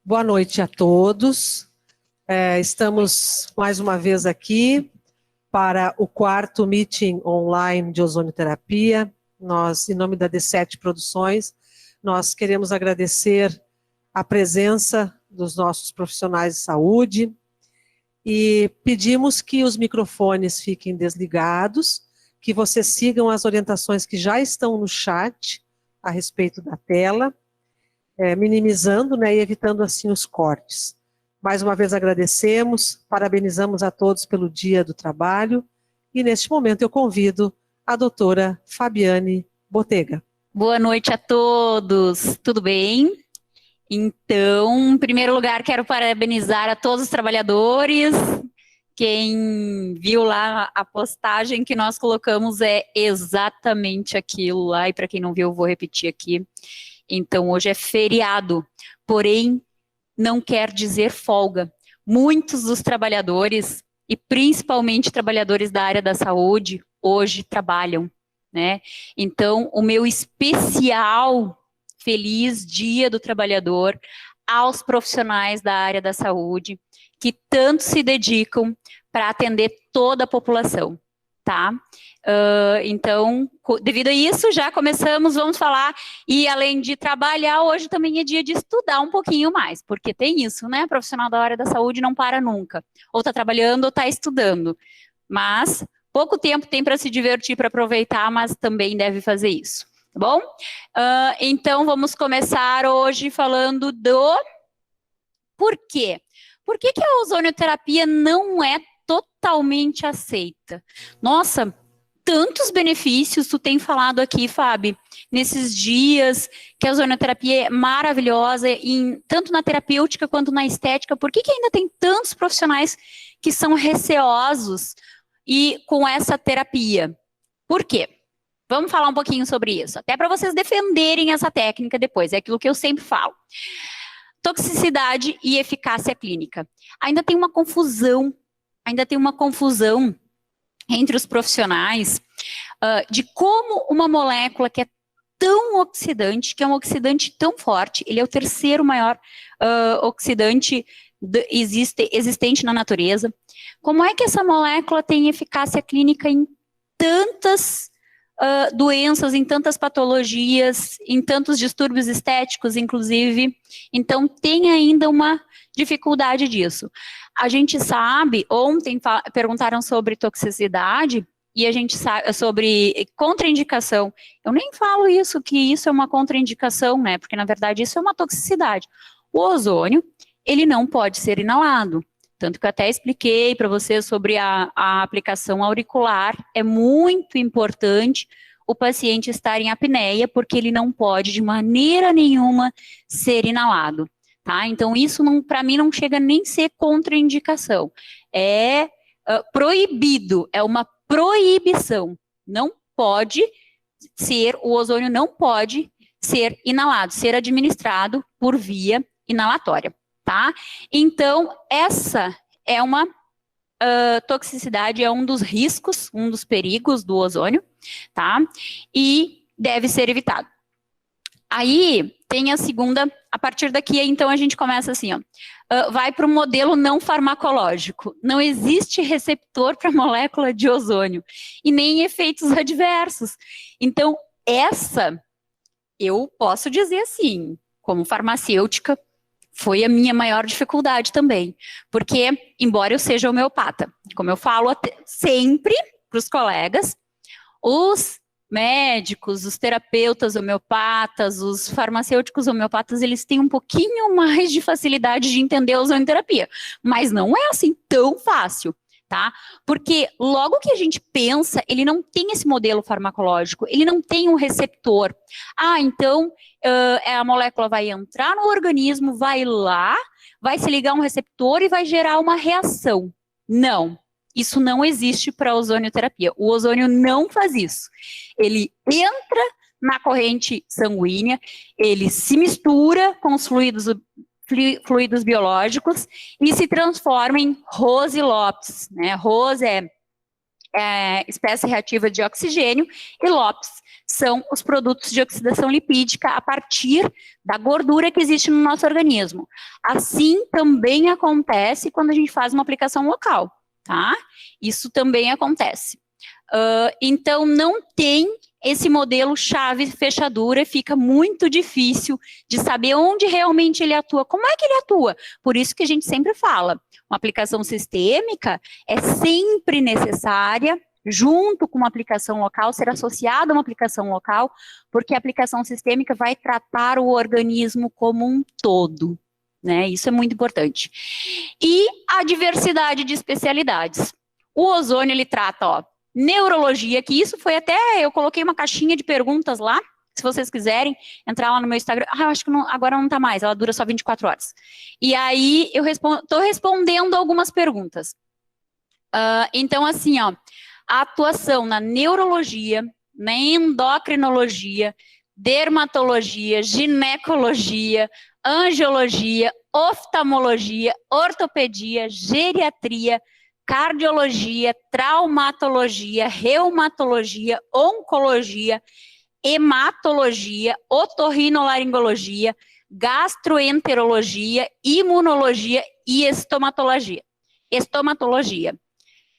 Boa noite a todos. Estamos mais uma vez aqui para o quarto meeting online de ozonioterapia. Nós, em nome da D7 Produções, nós queremos agradecer a presença dos nossos profissionais de saúde e pedimos que os microfones fiquem desligados, que vocês sigam as orientações que já estão no chat a respeito da tela, minimizando, e evitando assim os cortes. Mais uma vez agradecemos, parabenizamos a todos pelo Dia do Trabalho e neste momento eu convido a doutora Fabiane Botega. Boa noite a todos, tudo bem? Então, em primeiro lugar, quero parabenizar a todos os trabalhadores. Quem viu lá a postagem que nós colocamos é exatamente aquilo lá, e para quem não viu, eu vou repetir aqui. Então, hoje é feriado, porém, não quer dizer folga. Muitos dos trabalhadores, e principalmente trabalhadores da área da saúde, hoje trabalham, né? Então, o meu especial feliz Dia do Trabalhador aos profissionais da área da saúde, que tanto se dedicam para atender toda a população, tá? Então, devido a isso, já começamos, vamos falar, e além de trabalhar, hoje também é dia de estudar um pouquinho mais, porque tem isso, né? Profissional da área da saúde não para nunca, ou está trabalhando ou está estudando, mas pouco tempo tem para se divertir, para aproveitar, mas também deve fazer isso, tá bom? Então, vamos começar hoje falando do porquê. Por que a ozonioterapia não é totalmente aceita? Nossa, tantos benefícios tu tem falado aqui, Fábio, nesses dias, que a ozonioterapia é maravilhosa, tanto na terapêutica quanto na estética. Por que ainda tem tantos profissionais que são receosos com essa terapia? Por quê? Vamos falar um pouquinho sobre isso, até para vocês defenderem essa técnica depois, é aquilo que eu sempre falo. Toxicidade e eficácia clínica. Ainda tem uma confusão entre os profissionais de como uma molécula que é tão oxidante, que é um oxidante tão forte, ele é o terceiro maior oxidante existente na natureza, como é que essa molécula tem eficácia clínica em tantas doenças, em tantas patologias, em tantos distúrbios estéticos, inclusive. Então, tem ainda uma dificuldade disso. A gente sabe, ontem perguntaram sobre toxicidade, e a gente sabe sobre contraindicação. Eu nem falo que isso é uma contraindicação, né? Porque, na verdade, isso é uma toxicidade. O ozônio, ele não pode ser inalado. Tanto que eu até expliquei para vocês sobre a aplicação auricular. É muito importante o paciente estar em apneia, porque ele não pode, de maneira nenhuma, ser inalado, tá? Então, isso, para mim, não chega nem a ser contraindicação. É proibido, é uma proibição. Não pode ser, o ozônio não pode ser inalado, ser administrado por via inalatória. Tá? Então, essa é uma toxicidade, é um dos riscos, um dos perigos do ozônio, tá? E deve ser evitado. Aí, tem a segunda, a partir daqui, então, a gente começa assim, ó, vai para o modelo não farmacológico. Não existe receptor para molécula de ozônio e nem efeitos adversos. Então, eu posso dizer assim, como farmacêutica, foi a minha maior dificuldade também, porque, embora eu seja homeopata, como eu falo sempre para os colegas, os médicos, os terapeutas homeopatas, os farmacêuticos homeopatas, eles têm um pouquinho mais de facilidade de entender a ozonioterapia, mas não é assim tão fácil, tá? Porque logo que a gente pensa, ele não tem esse modelo farmacológico, ele não tem um receptor. Então a molécula vai entrar no organismo, vai lá, vai se ligar a um receptor e vai gerar uma reação. Não, isso não existe para a ozonioterapia. O ozônio não faz isso. Ele entra na corrente sanguínea, ele se mistura com os fluidos biológicos e se transforma em Rose Lopes, né? Rose é espécie reativa de oxigênio, e LOPS são os produtos de oxidação lipídica a partir da gordura que existe no nosso organismo. Assim também acontece quando a gente faz uma aplicação local, tá? Isso também acontece. Então, não tem esse modelo chave-fechadura, fica muito difícil de saber onde realmente ele atua. Como é que ele atua? Por isso que a gente sempre fala, uma aplicação sistêmica é sempre necessária, junto com uma aplicação local, ser associada a uma aplicação local, porque a aplicação sistêmica vai tratar o organismo como um todo, né? Isso é muito importante. E a diversidade de especialidades. O ozônio, ele trata, ó, neurologia, que isso foi até, eu coloquei uma caixinha de perguntas lá, se vocês quiserem entrar lá no meu Instagram, eu acho que não, agora não tá mais, ela dura só 24 horas. E aí, eu tô respondendo algumas perguntas. Então, assim, ó, a atuação na neurologia, na endocrinologia, dermatologia, ginecologia, angiologia, oftalmologia, ortopedia, geriatria, cardiologia, traumatologia, reumatologia, oncologia, hematologia, otorrinolaringologia, gastroenterologia, imunologia e estomatologia. Estomatologia.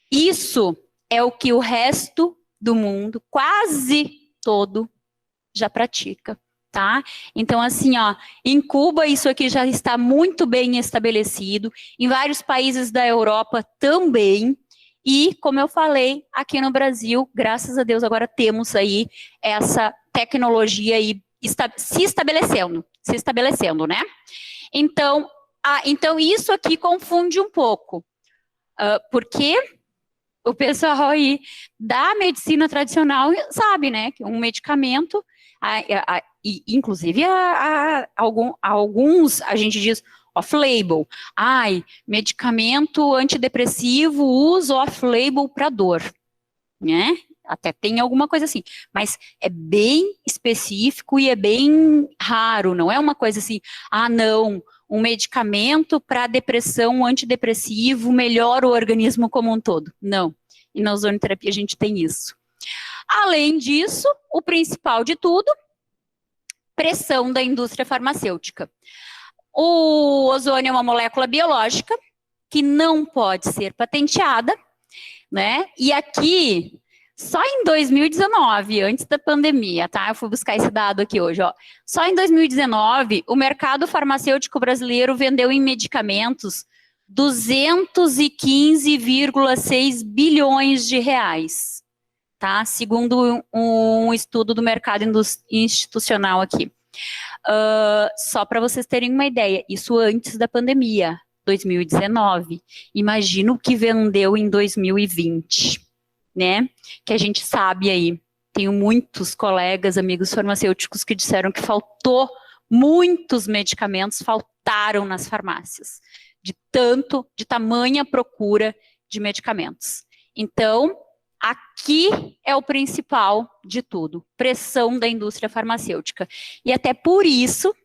Isso é o que o resto do mundo, quase todo, já pratica, tá? Então, assim, ó, em Cuba isso aqui já está muito bem estabelecido, em vários países da Europa também, e, como eu falei, aqui no Brasil, graças a Deus, agora temos aí essa tecnologia aí se estabelecendo, né? Então, então isso aqui confunde um pouco, porque o pessoal aí da medicina tradicional sabe, né, que um medicamento, inclusive alguns, a gente diz off-label, medicamento antidepressivo, uso off-label para dor, né? Até tem alguma coisa assim, mas é bem específico e é bem raro, não é uma coisa assim, não, um medicamento para depressão, antidepressivo, melhora o organismo como um todo. Não. E na ozonoterapia a gente tem isso. Além disso, o principal de tudo, pressão da indústria farmacêutica. O ozônio é uma molécula biológica que não pode ser patenteada, né? E aqui, só em 2019, antes da pandemia, tá? Eu fui buscar esse dado aqui hoje, ó. Só em 2019, o mercado farmacêutico brasileiro vendeu em medicamentos 215,6 bilhões de reais, tá? Segundo um estudo do mercado institucional aqui. Só para vocês terem uma ideia, isso antes da pandemia, 2019. Imagina o que vendeu em 2020. Né, que a gente sabe aí, tenho muitos colegas, amigos farmacêuticos que disseram que faltou muitos medicamentos, faltaram nas farmácias, de tamanha procura de medicamentos. Então, aqui é o principal de tudo, pressão da indústria farmacêutica. E até por isso,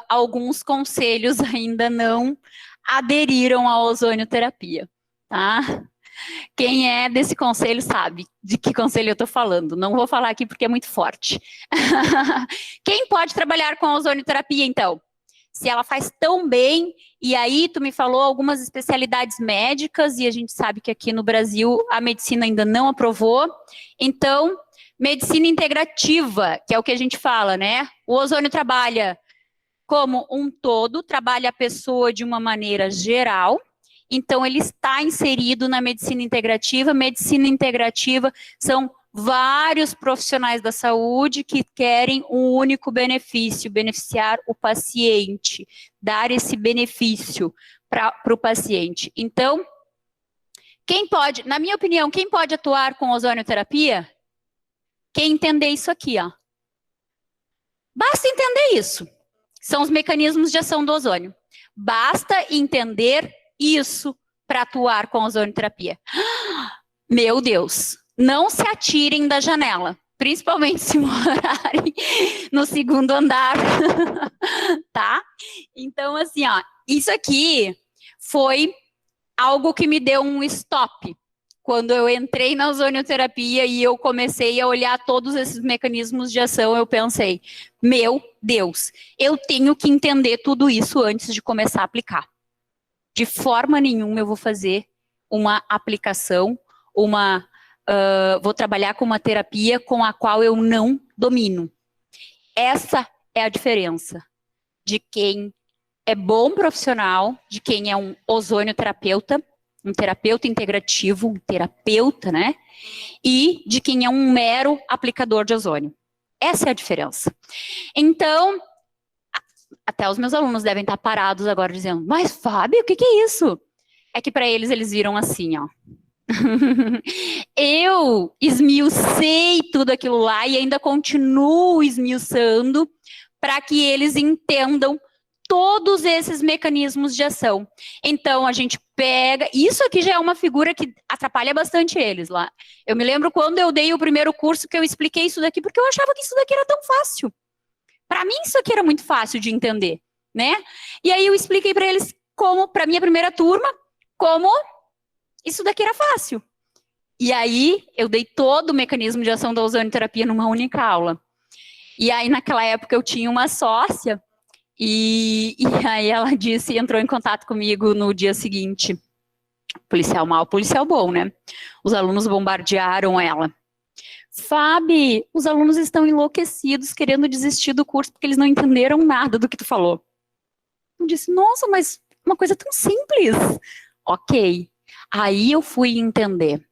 alguns conselhos ainda não aderiram à ozonioterapia, tá? Quem é desse conselho sabe de que conselho eu estou falando. Não vou falar aqui porque é muito forte. Quem pode trabalhar com a ozonioterapia, então? Se ela faz tão bem, e aí tu me falou algumas especialidades médicas, e a gente sabe que aqui no Brasil a medicina ainda não aprovou. Então, medicina integrativa, que é o que a gente fala, né? O ozônio trabalha como um todo, trabalha a pessoa de uma maneira geral. Então, ele está inserido na medicina integrativa. Medicina integrativa são vários profissionais da saúde que querem um único benefício, beneficiar o paciente, dar esse benefício para o paciente. Então, quem pode, na minha opinião, quem pode atuar com ozonioterapia? Quem entender isso aqui, ó. Basta entender isso. São os mecanismos de ação do ozônio. Basta entender isso para atuar com a ozonioterapia. Meu Deus, não se atirem da janela, principalmente se morarem no segundo andar, tá? Então, assim, ó, isso aqui foi algo que me deu um stop, Quando eu entrei na ozonioterapia e eu comecei a olhar todos esses mecanismos de ação, eu pensei, meu Deus, eu tenho que entender tudo isso antes de começar a aplicar. De forma nenhuma eu vou fazer uma aplicação, vou trabalhar com uma terapia com a qual eu não domino. Essa é a diferença de quem é bom profissional, de quem é um ozonioterapeuta, um terapeuta integrativo, um terapeuta, né? E de quem é um mero aplicador de ozônio. Essa é a diferença. Então, até os meus alunos devem estar parados agora dizendo, mas Fábio, o que é isso? É que para eles viram assim, ó. Eu esmiucei tudo aquilo lá e ainda continuo esmiuçando para que eles entendam todos esses mecanismos de ação. Então, a gente pega... Isso aqui já é uma figura que atrapalha bastante eles lá. Eu me lembro quando eu dei o primeiro curso que eu expliquei isso daqui, porque eu achava que isso daqui era tão fácil. Para mim, isso aqui era muito fácil de entender, né? E aí eu expliquei para eles como, para minha primeira turma, como isso daqui era fácil. E aí, eu dei todo o mecanismo de ação da ozonioterapia numa única aula. E aí, naquela época, eu tinha uma sócia, e aí ela disse, entrou em contato comigo no dia seguinte. Policial mal, policial bom, né? Os alunos bombardearam ela. Fábio, os alunos estão enlouquecidos, querendo desistir do curso, porque eles não entenderam nada do que tu falou. Eu disse, nossa, mas uma coisa tão simples. Ok. Aí eu fui entender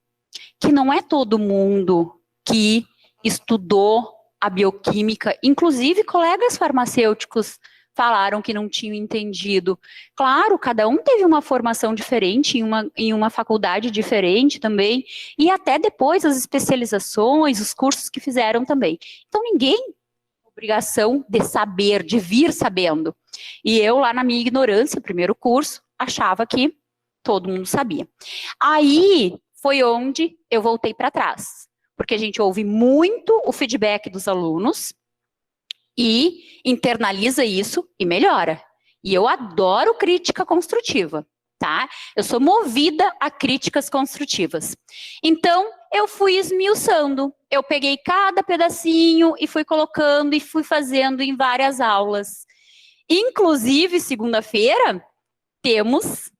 que não é todo mundo que estudou a bioquímica, inclusive colegas farmacêuticos falaram que não tinham entendido. Claro, cada um teve uma formação diferente, em uma faculdade diferente também, e até depois as especializações, os cursos que fizeram também. Então ninguém tem obrigação de saber, de vir sabendo. E eu lá na minha ignorância, primeiro curso, achava que todo mundo sabia. Aí foi onde eu voltei para trás, porque a gente ouve muito o feedback dos alunos e internaliza isso e melhora. E eu adoro crítica construtiva, tá? Eu sou movida a críticas construtivas. Então, eu fui esmiuçando. Eu peguei cada pedacinho e fui colocando e fui fazendo em várias aulas. Inclusive, segunda-feira, temos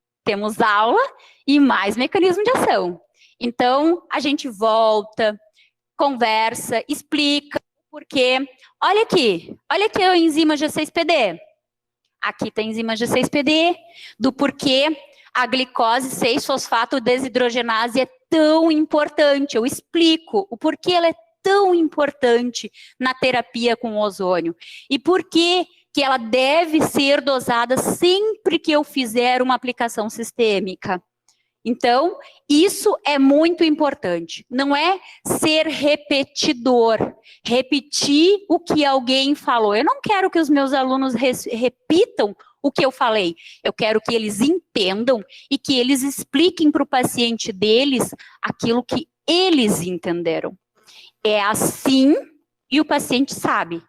aula e mais mecanismo de ação. Então, a gente volta, conversa, explica o porquê. Olha aqui a enzima G6PD. Aqui tem a enzima G6PD, do porquê a glicose 6-fosfato-desidrogenase é tão importante. Eu explico o porquê ela é tão importante na terapia com ozônio. E por que ela deve ser dosada sempre que eu fizer uma aplicação sistêmica. Então, isso é muito importante. Não é ser repetidor, repetir o que alguém falou. Eu não quero que os meus alunos repitam o que eu falei. Eu quero que eles entendam e que eles expliquem para o paciente deles aquilo que eles entenderam. É assim, e o paciente sabe,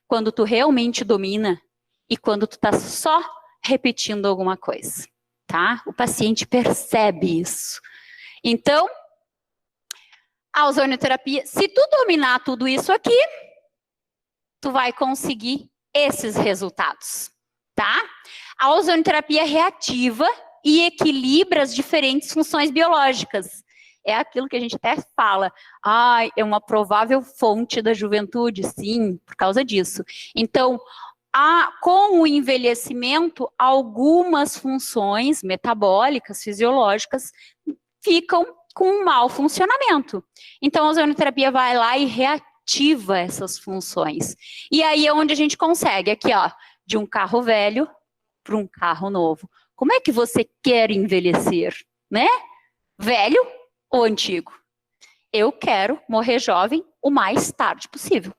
quando tu realmente domina e quando tu tá só repetindo alguma coisa. Tá? O paciente percebe isso. Então, a ozonioterapia, se tu dominar tudo isso aqui, tu vai conseguir esses resultados, tá? A ozonioterapia reativa e equilibra as diferentes funções biológicas. É aquilo que a gente até fala, é uma provável fonte da juventude, sim, por causa disso. Então, com o envelhecimento, algumas funções metabólicas, fisiológicas, ficam com um mau funcionamento. Então, a ozonioterapia vai lá e reativa essas funções. E aí é onde a gente consegue, aqui, ó, de um carro velho para um carro novo. Como é que você quer envelhecer, né? Velho ou antigo? Eu quero morrer jovem o mais tarde possível.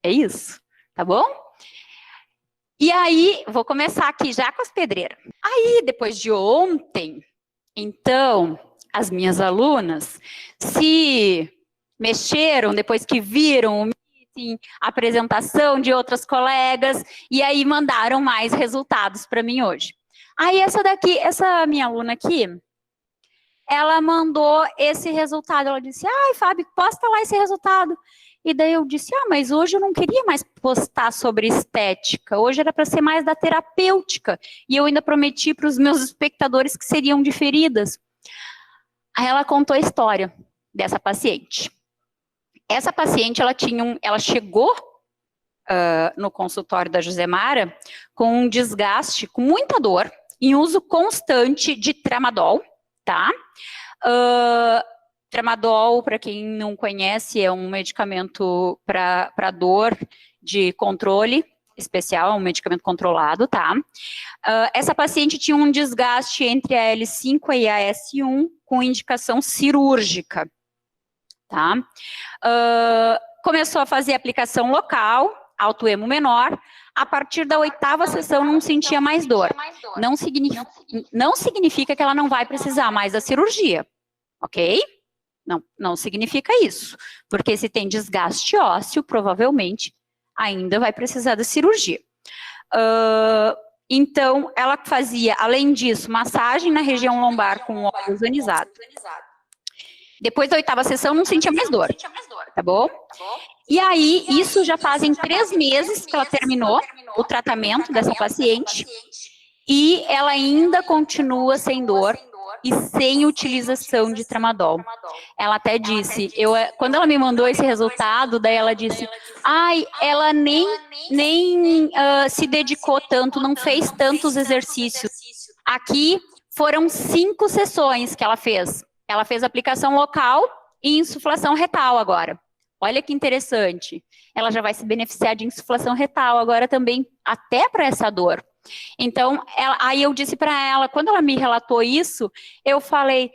É isso. Tá bom? E aí, vou começar aqui já com as pedreiras. Aí, depois de ontem, então, as minhas alunas se mexeram depois que viram o meeting, a apresentação de outras colegas, e aí mandaram mais resultados para mim hoje. Aí, essa minha aluna aqui, ela mandou esse resultado. Ela disse, ai, Fábio, posta lá esse resultado. E daí eu disse, mas hoje eu não queria mais postar sobre estética, hoje era para ser mais da terapêutica, e eu ainda prometi para os meus espectadores que seriam diferidas. Aí ela contou a história dessa paciente. Essa paciente, ela chegou no consultório da Josemara com um desgaste, com muita dor, em uso constante de tramadol, tá? Tramadol, para quem não conhece, é um medicamento para dor de controle especial, é um medicamento controlado, tá? Essa paciente tinha um desgaste entre a L5 e a S1 com indicação cirúrgica, tá? Começou a fazer aplicação local, autoemo menor, a partir da 8ª sessão não sentia mais dor. Não significa que ela não vai precisar mais da cirurgia, ok? Não significa isso, porque se tem desgaste ósseo, provavelmente ainda vai precisar da cirurgia. Então, ela fazia, além disso, massagem na região lombar com óleo ozonizado. Depois da 8ª sessão, não sentia mais dor, tá bom? E aí, isso já fazem 3 meses que ela terminou o tratamento dessa paciente e ela ainda continua sem dor e sem utilização de tramadol. Ela até disse, quando ela me mandou esse resultado, daí ela disse, ela nem se dedicou tanto, não fez tantos exercícios. Aqui foram 5 sessões que ela fez. Ela fez aplicação local e insuflação retal agora. Olha que interessante. Ela já vai se beneficiar de insuflação retal agora também, até para essa dor. Então, aí eu disse para ela, quando ela me relatou isso, eu falei,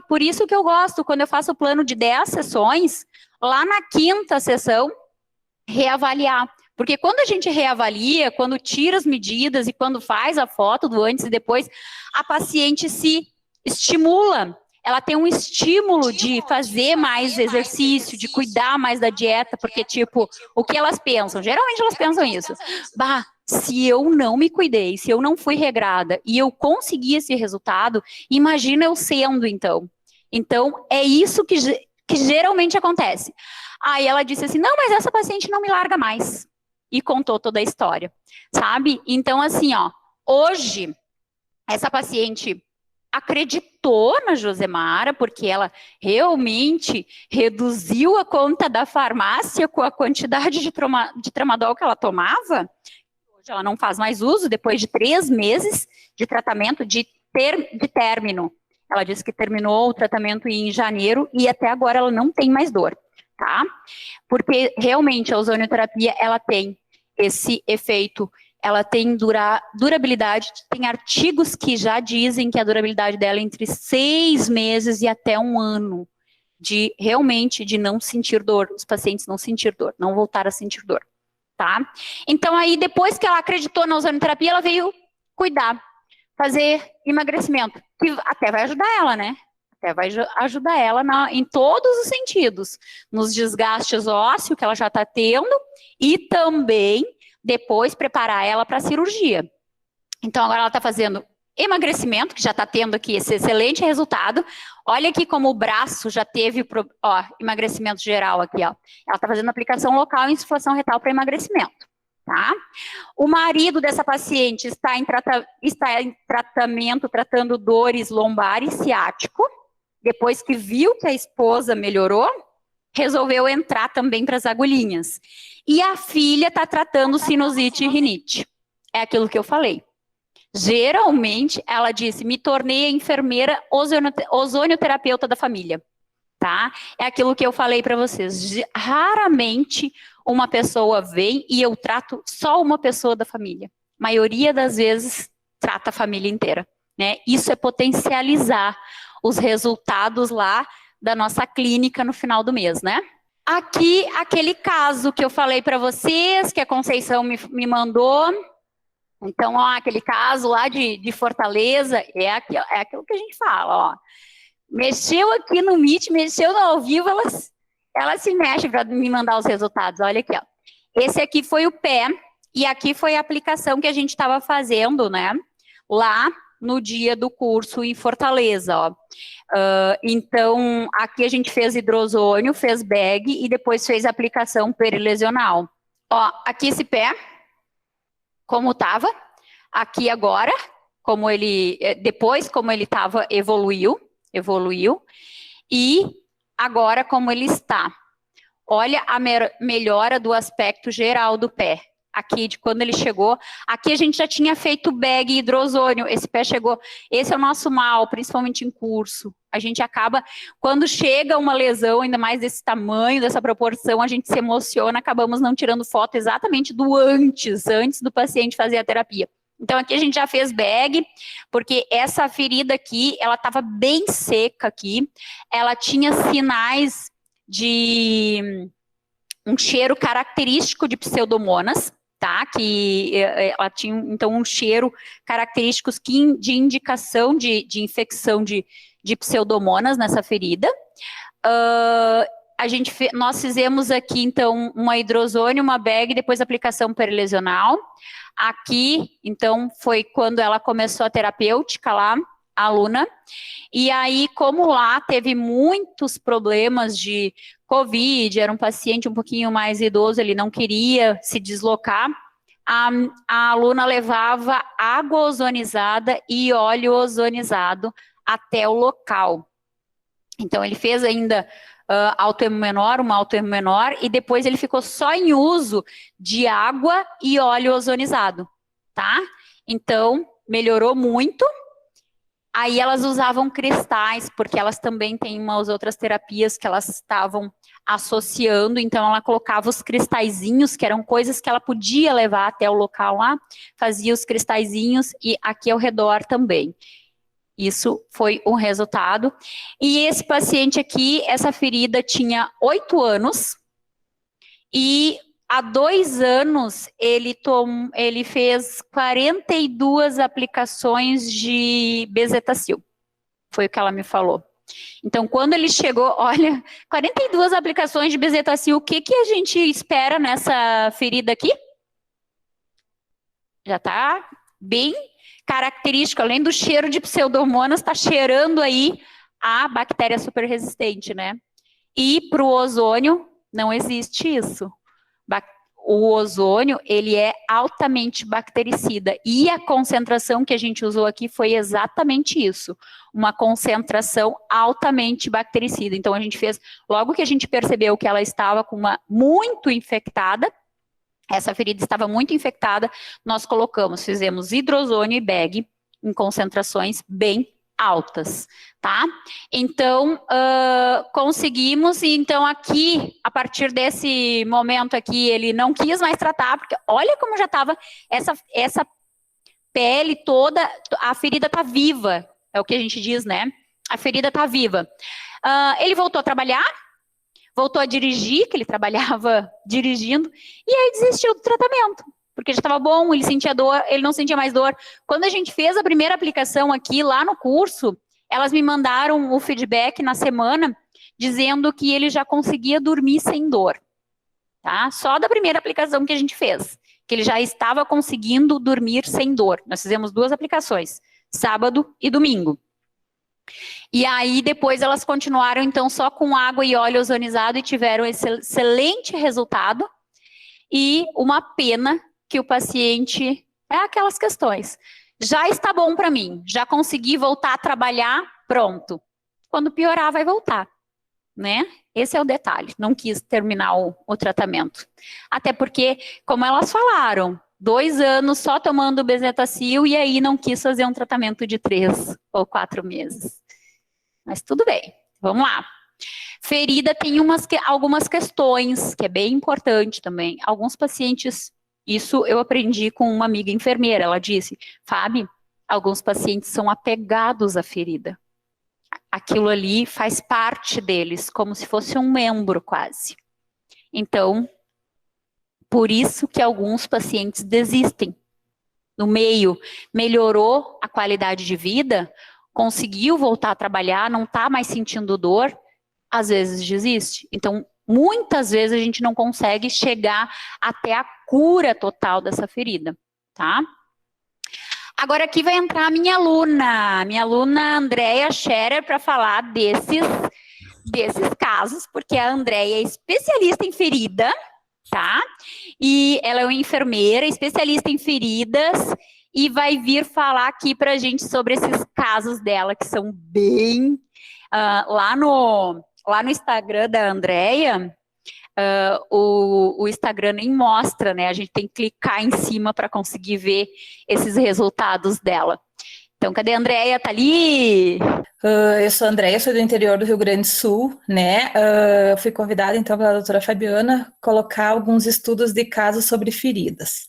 por isso que eu gosto, quando eu faço o plano de 10 sessões, lá na 5ª sessão, reavaliar. Porque quando a gente reavalia, quando tira as medidas e quando faz a foto do antes e depois, a paciente se estimula. Ela tem um estímulo de fazer mais exercício, de cuidar mais da dieta, porque, tipo, o que elas pensam? Geralmente elas pensam isso. Se eu não me cuidei, se eu não fui regrada e eu consegui esse resultado, imagina eu sendo, então. Então, é isso que geralmente acontece. Aí ela disse assim, não, mas essa paciente não me larga mais. E contou toda a história, sabe? Então, assim, hoje, essa paciente acreditou na Josemara, porque ela realmente reduziu a conta da farmácia com a quantidade de tramadol que ela tomava. Hoje ela não faz mais uso, depois de 3 meses de tratamento de término. Ela disse que terminou o tratamento em janeiro e até agora ela não tem mais dor, tá? Porque realmente a ozonioterapia, ela tem esse efeito. Ela tem durabilidade, tem artigos que já dizem que a durabilidade dela é entre 6 meses e até 1 ano, realmente de não sentir dor, os pacientes não sentir dor, não voltar a sentir dor, tá? Então aí, depois que ela acreditou na ozonioterapia, ela veio cuidar, fazer emagrecimento, que até vai ajudar ela, né? Até vai ajudar ela em todos os sentidos, nos desgastes ósseos que ela já está tendo e também depois preparar ela para a cirurgia. Então, agora ela está fazendo emagrecimento, que já está tendo aqui esse excelente resultado. Olha aqui como o braço já teve, emagrecimento geral aqui, ó. Ela está fazendo aplicação local e insuflação retal para emagrecimento, tá? O marido dessa paciente está em tratamento, tratando dores lombar e ciático. Depois que viu que a esposa melhorou, resolveu entrar também para as agulhinhas. E a filha está tratando sinusite e rinite. É aquilo que eu falei. Geralmente, ela disse, me tornei a enfermeira ozonioterapeuta da família. Tá? É aquilo que eu falei para vocês. Raramente uma pessoa vem e eu trato só uma pessoa da família. A maioria das vezes, trata a família inteira. Né? Isso é potencializar os resultados lá da nossa clínica no final do mês, né? Aqui, aquele caso que eu falei para vocês, que a Conceição me mandou. Então, aquele caso lá de Fortaleza, é aquilo que a gente fala, ó. Mexeu aqui no Meet, mexeu no ao vivo, ela se mexe para me mandar os resultados. Olha aqui, ó. Esse aqui foi o pé, e aqui foi a aplicação que a gente estava fazendo, né? Lá no dia do curso em Fortaleza, ó. Então, aqui a gente fez hidrozônio, fez bag e depois fez aplicação perilesional. Ó, aqui esse pé, como estava, aqui agora, como ele, depois como ele estava, evoluiu, e agora como ele está. Olha a melhora do aspecto geral do pé. Aqui, de quando ele chegou, aqui a gente já tinha feito bag e hidrozônio, esse pé chegou, esse é o nosso mal, principalmente em curso. A gente acaba, quando chega uma lesão, ainda mais desse tamanho, dessa proporção, a gente se emociona, acabamos não tirando foto exatamente do antes do paciente fazer a terapia. Então, aqui a gente já fez bag, porque essa ferida aqui, ela estava bem seca aqui, ela tinha sinais de um cheiro característico de pseudomonas, tá? Que ela tinha, então, um cheiro característico de indicação de infecção de pseudomonas nessa ferida. Nós fizemos aqui, então, uma hidrozônio, uma bag, depois aplicação perilesional. Aqui, então, foi quando ela começou a terapêutica lá, a aluna, e aí, como lá teve muitos problemas de Covid, era um paciente um pouquinho mais idoso, ele não queria se deslocar, a aluna levava água ozonizada e óleo ozonizado até o local. Então, ele fez ainda autoemomenor, uma autoemomenor, e depois ele ficou só em uso de água e óleo ozonizado, tá? Então, melhorou muito. Aí elas usavam cristais, porque elas também têm umas outras terapias que elas estavam associando, então ela colocava os cristalzinhos, que eram coisas que ela podia levar até o local lá, fazia os cristalzinhos e aqui ao redor também. Isso foi um resultado. E esse paciente aqui, essa ferida tinha 8 anos e há 2 anos, ele fez 42 aplicações de bezetacil. Foi o que ela me falou. Então, quando ele chegou, olha, 42 aplicações de bezetacil, o que a gente espera nessa ferida aqui? Já está bem característico, além do cheiro de pseudomonas, está cheirando aí a bactéria super resistente, né? E para o ozônio, não existe isso. O ozônio, ele é altamente bactericida, e a concentração que a gente usou aqui foi exatamente isso, uma concentração altamente bactericida. Então, a gente fez, logo que a gente percebeu que ela estava com muito infectada, essa ferida estava muito infectada, nós fizemos hidrozônio e bag em concentrações bem altas, tá? Então, conseguimos, e então aqui, a partir desse momento aqui, ele não quis mais tratar, porque olha como já estava essa pele toda, a ferida está viva, é o que a gente diz, né? A ferida está viva. Ele voltou a trabalhar, voltou a dirigir, que ele trabalhava dirigindo, e aí desistiu do tratamento. Porque já estava bom, ele sentia dor, ele não sentia mais dor. Quando a gente fez a primeira aplicação aqui, lá no curso, elas me mandaram o feedback na semana, dizendo que ele já conseguia dormir sem dor, tá? Só da primeira aplicação que a gente fez, que ele já estava conseguindo dormir sem dor. Nós fizemos 2 aplicações, sábado e domingo. E aí, depois elas continuaram, então, só com água e óleo ozonizado e tiveram esse excelente resultado. E uma pena que o paciente, aquelas questões, já está bom para mim, já consegui voltar a trabalhar, pronto. Quando piorar, vai voltar, né? Esse é o detalhe, não quis terminar o tratamento. Até porque, como elas falaram, 2 anos só tomando bezetacil e aí não quis fazer um tratamento de 3 ou 4 meses. Mas tudo bem, vamos lá. Ferida tem algumas questões, que é bem importante também. Alguns pacientes, isso eu aprendi com uma amiga enfermeira, ela disse, Fábio, alguns pacientes são apegados à ferida. Aquilo ali faz parte deles, como se fosse um membro quase. Então, por isso que alguns pacientes desistem. No meio, melhorou a qualidade de vida, conseguiu voltar a trabalhar, não está mais sentindo dor, às vezes desiste. Então, muitas vezes a gente não consegue chegar até a cura total dessa ferida, tá? Agora aqui vai entrar a minha aluna Andréia Scherer, para falar desses casos, porque a Andréia é especialista em ferida, tá? E ela é uma enfermeira, especialista em feridas, e vai vir falar aqui para a gente sobre esses casos dela, que são bem... lá no Instagram da Andréia, o Instagram nem mostra, né? A gente tem que clicar em cima para conseguir ver esses resultados dela. Então, cadê a Andréia? Tá ali? Eu sou a Andréia, sou do interior do Rio Grande do Sul, né? Fui convidada, então, pela doutora Fabiana, a colocar alguns estudos de casos sobre feridas.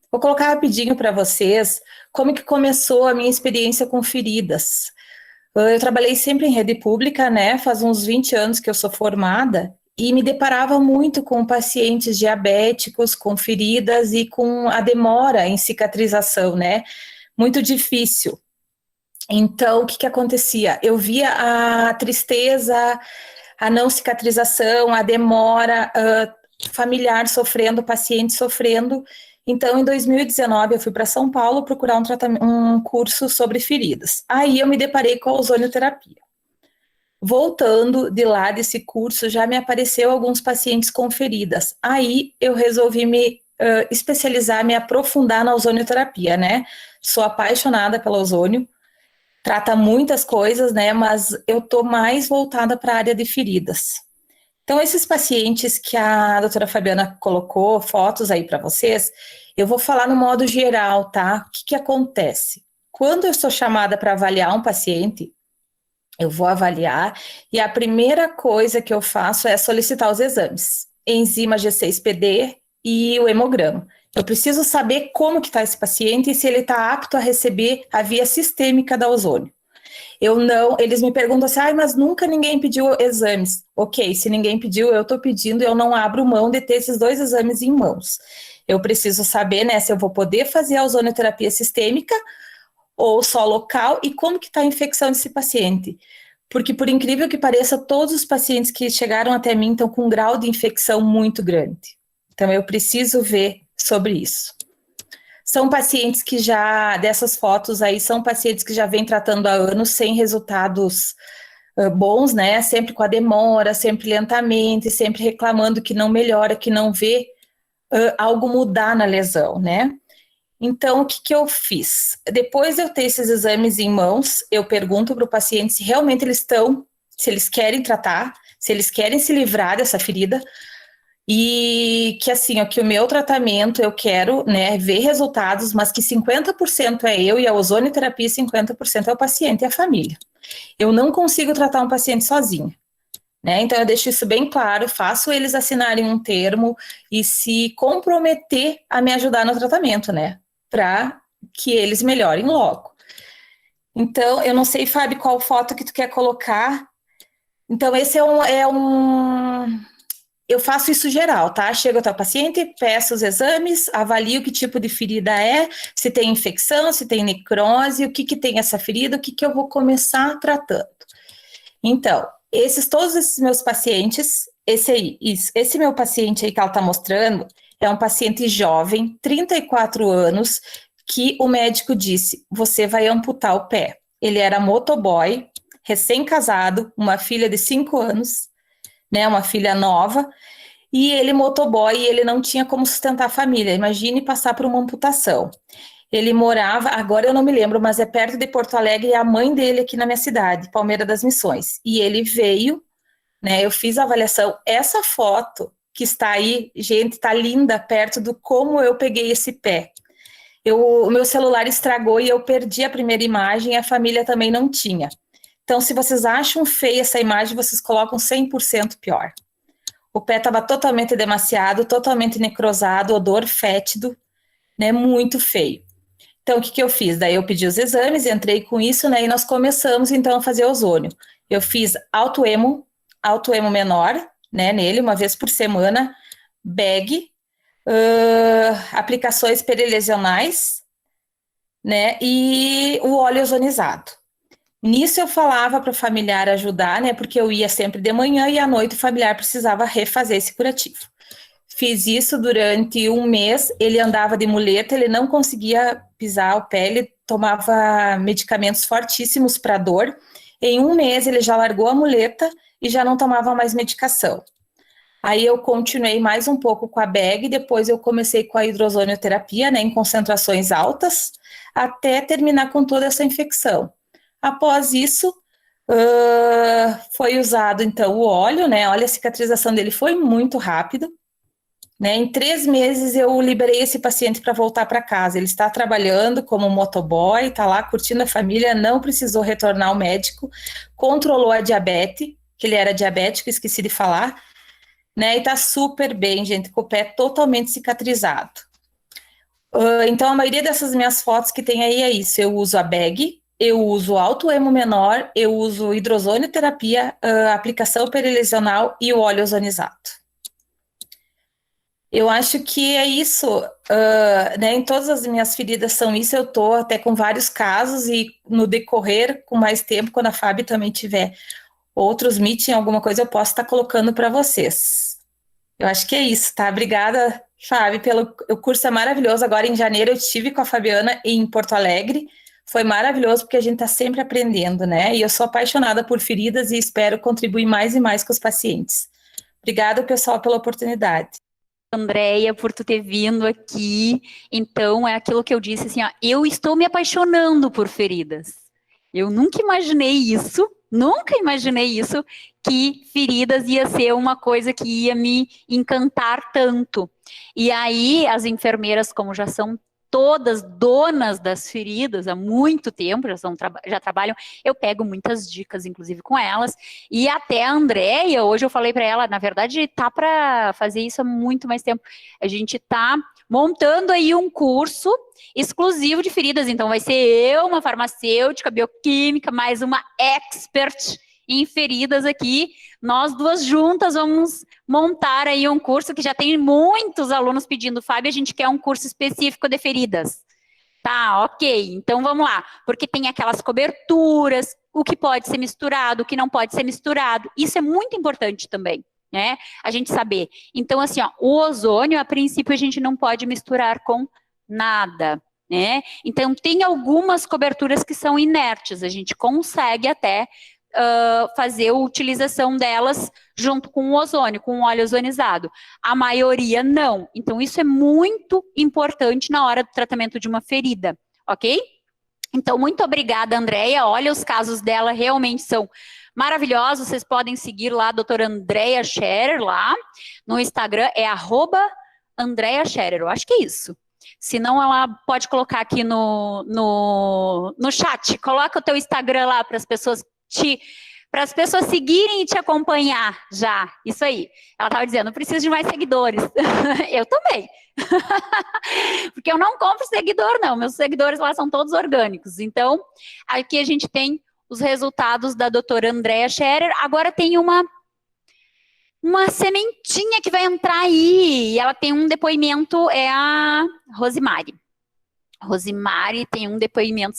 Vou colocar rapidinho para vocês como que começou a minha experiência com feridas. Eu trabalhei sempre em rede pública, né? Faz uns 20 anos que eu sou formada e me deparava muito com pacientes diabéticos, com feridas e com a demora em cicatrização, né? Muito difícil. Então, o que acontecia? Eu via a tristeza, a não cicatrização, a demora, familiar sofrendo, paciente sofrendo. Então, em 2019, eu fui para São Paulo procurar um curso sobre feridas. Aí eu me deparei com a ozonioterapia. Voltando de lá desse curso, já me apareceu alguns pacientes com feridas. Aí eu resolvi me especializar, me aprofundar na ozonioterapia, né? Sou apaixonada pelo ozônio. Trata muitas coisas, né, mas eu tô mais voltada para a área de feridas. Então, esses pacientes que a doutora Fabiana colocou fotos aí para vocês, eu vou falar no modo geral, tá? O que acontece? Quando eu sou chamada para avaliar um paciente, eu vou avaliar e a primeira coisa que eu faço é solicitar os exames, enzima G6PD e o hemograma. Eu preciso saber como que está esse paciente e se ele está apto a receber a via sistêmica da ozônio. Eles me perguntam assim, mas nunca ninguém pediu exames. Ok, se ninguém pediu, eu estou pedindo e eu não abro mão de ter esses 2 exames em mãos. Eu preciso saber, né, se eu vou poder fazer a ozonioterapia sistêmica ou só local e como que está a infecção desse paciente. Porque, por incrível que pareça, todos os pacientes que chegaram até mim estão com um grau de infecção muito grande. Então, eu preciso ver sobre isso. São pacientes que dessas fotos aí, são pacientes que já vêm tratando há anos sem resultados bons, né? Sempre com a demora, sempre lentamente, sempre reclamando que não melhora, que não vê algo mudar na lesão, né? Então, o que eu fiz? Depois de eu ter esses exames em mãos, eu pergunto para o paciente se realmente se eles querem tratar, se eles querem se livrar dessa ferida, e que assim, que o meu tratamento eu quero, né, ver resultados, mas que 50% é eu e a ozonioterapia 50% é o paciente e a família. Eu não consigo tratar um paciente sozinho, né? Então eu deixo isso bem claro, faço eles assinarem um termo e se comprometer a me ajudar no tratamento, né, para que eles melhorem logo. Então, eu não sei, Fábio, qual foto que tu quer colocar. Então, esse eu faço isso geral, tá? Chego até o paciente, peço os exames, avalio que tipo de ferida é, se tem infecção, se tem necrose, o que tem essa ferida, o que eu vou começar tratando. Então, todos esses meus pacientes, esse meu paciente aí que ela tá mostrando, é um paciente jovem, 34 anos, que o médico disse, você vai amputar o pé. Ele era motoboy, recém-casado, uma filha de 5 anos, né, uma filha nova, e ele motoboy e ele não tinha como sustentar a família. Imagine passar por uma amputação. Ele morava, agora eu não me lembro, mas é perto de Porto Alegre, e a mãe dele aqui na minha cidade, Palmeira das Missões. E ele veio, né, eu fiz a avaliação. Essa foto que está aí, gente, está linda, perto do como eu peguei esse pé. O meu celular estragou e eu perdi a primeira imagem e a família também não tinha. Então, se vocês acham feia essa imagem, vocês colocam 100% pior. O pé estava totalmente demasiado, totalmente necrosado, odor fétido, né, muito feio. Então, o que eu fiz? Daí eu pedi os exames, entrei com isso, né, e nós começamos, então, a fazer ozônio. Eu fiz autoemo menor, né, nele, uma vez por semana, bag, aplicações perilesionais, né, e o óleo ozonizado. Nisso eu falava para o familiar ajudar, né, porque eu ia sempre de manhã e à noite o familiar precisava refazer esse curativo. Fiz isso durante um mês, ele andava de muleta, ele não conseguia pisar o pé, ele tomava medicamentos fortíssimos para dor. Em 1 mês ele já largou a muleta e já não tomava mais medicação. Aí eu continuei mais um pouco com a bag, depois eu comecei com a hidrozonioterapia, né, em concentrações altas, até terminar com toda essa infecção. Após isso, foi usado então o óleo, né? Olha, a cicatrização dele foi muito rápido, né? Em 3 meses eu liberei esse paciente para voltar para casa. Ele está trabalhando como motoboy, está lá curtindo a família, não precisou retornar ao médico, controlou a diabetes, que ele era diabético, esqueci de falar, né? E está super bem, gente, com o pé totalmente cicatrizado. Então, a maioria dessas minhas fotos que tem aí é isso. Eu uso a bag, eu uso alto-emo menor, eu uso hidrozonioterapia, aplicação perilesional e o óleo ozonizado. Eu acho que é isso, né? Em todas as minhas feridas são isso. Eu estou até com vários casos e no decorrer, com mais tempo, quando a Fábio também tiver outros meeting, alguma coisa, eu posso estar colocando para vocês. Eu acho que é isso, tá? Obrigada, Fábio, o curso é maravilhoso. Agora, em janeiro, eu estive com a Fabiana em Porto Alegre. Foi maravilhoso, porque a gente está sempre aprendendo, né? E eu sou apaixonada por feridas e espero contribuir mais e mais com os pacientes. Obrigada, pessoal, pela oportunidade. Andréia, por tu ter vindo aqui. Então, é aquilo que eu disse, assim, ó, eu estou me apaixonando por feridas. Eu nunca imaginei isso, que feridas ia ser uma coisa que ia me encantar tanto. E aí, as enfermeiras, como já são todas donas das feridas há muito tempo, já trabalham, eu pego muitas dicas, inclusive, com elas, e até a Andréia, hoje eu falei para ela, na verdade, tá para fazer isso há muito mais tempo, a gente tá montando aí um curso exclusivo de feridas, então vai ser eu, uma farmacêutica, bioquímica, mais uma expert em feridas aqui, nós duas juntas vamos montar aí um curso que já tem muitos alunos pedindo, Fábio, a gente quer um curso específico de feridas. Tá, ok, então vamos lá, porque tem aquelas coberturas, o que pode ser misturado, o que não pode ser misturado, isso é muito importante também, né, a gente saber. Então, assim, ó, o ozônio, a princípio, a gente não pode misturar com nada, né, então tem algumas coberturas que são inertes, a gente consegue até fazer a utilização delas junto com o ozônio, com o óleo ozonizado. A maioria não. Então, isso é muito importante na hora do tratamento de uma ferida, ok? Então, muito obrigada, Andréia. Olha, os casos dela realmente são maravilhosos. Vocês podem seguir lá a doutora Andréia Scherer lá no Instagram, é @AndréaScherer, eu acho que é isso. Se não, ela pode colocar aqui no chat. Coloca o teu Instagram lá para as pessoas seguirem e te acompanhar já, isso aí. Ela estava dizendo, preciso de mais seguidores. Eu também. Porque eu não compro seguidor, não. Meus seguidores lá são todos orgânicos. Então, aqui a gente tem os resultados da doutora Andréa Scherer. Agora tem uma sementinha que vai entrar aí. E ela tem um depoimento, é a Rosimari. Rosimari tem um depoimento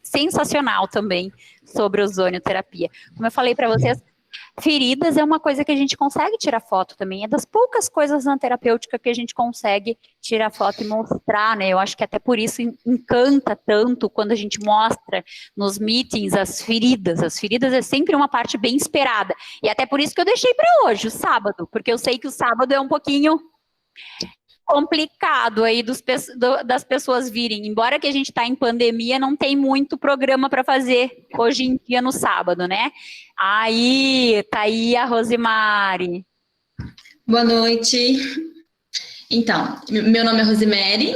sensacional também sobre ozonioterapia. Como eu falei para vocês, feridas é uma coisa que a gente consegue tirar foto também. É das poucas coisas na terapêutica que a gente consegue tirar foto e mostrar, né? Eu acho que até por isso encanta tanto quando a gente mostra nos meetings as feridas. As feridas é sempre uma parte bem esperada. E até por isso que eu deixei para hoje, o sábado, porque eu sei que o sábado é um pouquinho complicado aí das pessoas virem, embora que a gente está em pandemia, não tem muito programa para fazer hoje em dia no sábado, né? Aí, tá aí a Rosimari. Boa noite. Então, meu nome é Rosimari,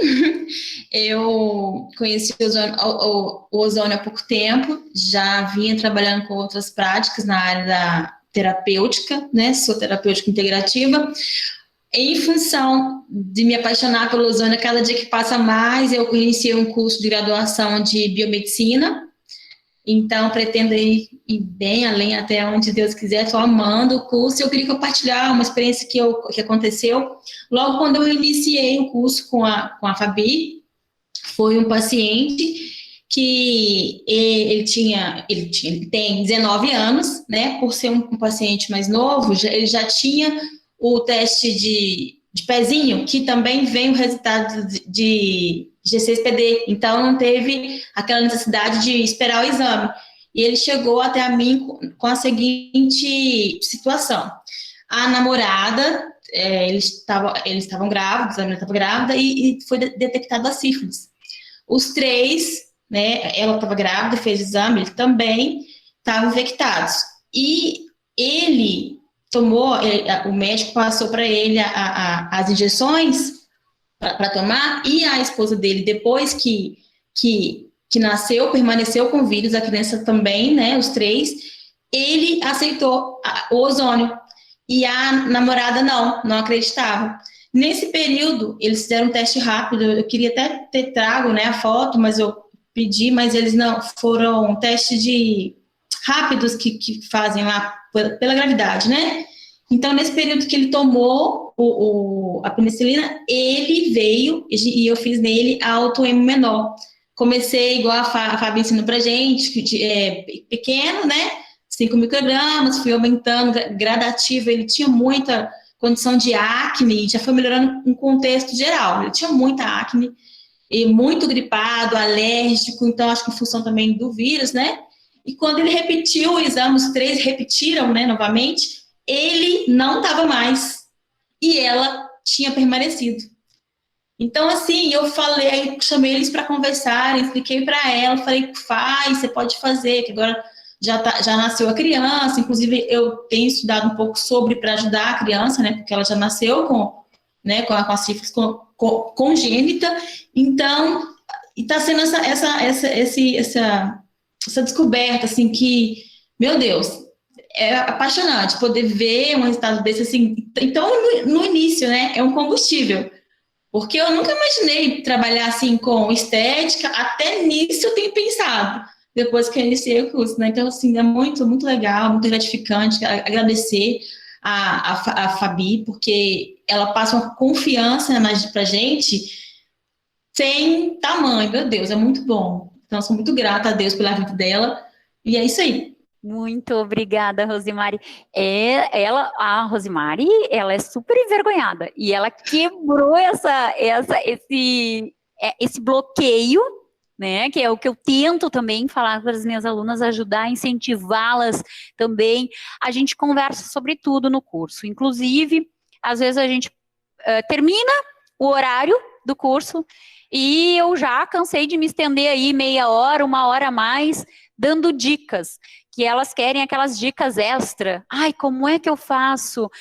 eu conheci o ozônio há pouco tempo, já vinha trabalhando com outras práticas na área da terapêutica, né? Sou terapêutica integrativa. Em função de me apaixonar pelo ozônio, cada dia que passa mais, eu iniciei um curso de graduação de biomedicina, então pretendo ir bem além, até onde Deus quiser, estou amando o curso, eu queria compartilhar uma experiência que aconteceu, logo quando eu iniciei o curso com a Fabi, foi um paciente que ele tem 19 anos, né, por ser um paciente mais novo, ele já tinha o teste pezinho, que também vem o resultado de G6PD. Então, não teve aquela necessidade de esperar o exame. E ele chegou até a mim com a seguinte situação. A namorada, eles estavam grávidos, a menina estava grávida e foi detectada a sífilis. Os três, né, ela estava grávida, fez exame, eles também estavam infectados. E ele tomou, o médico passou para ele as injeções para tomar, e a esposa dele, depois que nasceu, permaneceu com o vírus, a criança também, né, os três, ele aceitou o ozônio, e a namorada não acreditava. Nesse período, eles fizeram um teste rápido, eu queria até ter trago, né, a foto, mas eu pedi, mas eles não, foram testes rápidos que fazem lá pela gravidade, né? Então, nesse período que ele tomou a penicilina, ele veio e eu fiz nele a autoemo menor. Comecei, igual a Fábio ensinou pra gente, pequeno, né? 5 microgramas, fui aumentando gradativo. Ele tinha muita condição de acne, já foi melhorando no contexto geral. Ele tinha muita acne, e muito gripado, alérgico, então acho que em função também do vírus, né? E quando ele repetiu o exame, os três repetiram, né, novamente, ele não estava mais e ela tinha permanecido. Então, assim, eu falei, chamei eles para conversar, expliquei para ela, falei, você pode fazer, que agora já nasceu a criança, inclusive eu tenho estudado um pouco sobre para ajudar a criança, né, porque ela já nasceu com a sífilis congênita, então, está sendo essa descoberta, assim, que, meu Deus, é apaixonante poder ver um resultado desse, assim. Então, no início, né, é um combustível, porque eu nunca imaginei trabalhar, assim, com estética, até nisso eu tenho pensado, depois que eu iniciei o curso, né, então, assim, é muito, muito legal, muito gratificante, agradecer a Fabi, porque ela passa uma confiança pra gente sem tamanho, meu Deus, é muito bom. Então, sou muito grata a Deus pela vida dela. E é isso aí. Muito obrigada, Rosimari. A Rosimari, ela é super envergonhada. E ela quebrou esse bloqueio, né? Que é o que eu tento também falar para as minhas alunas, ajudar, incentivá-las também. A gente conversa sobre tudo no curso. Inclusive, às vezes a gente termina o horário do curso e eu já cansei de me estender aí meia hora, 1 hora a mais, dando dicas, que elas querem aquelas dicas extra. Ai, como é que eu faço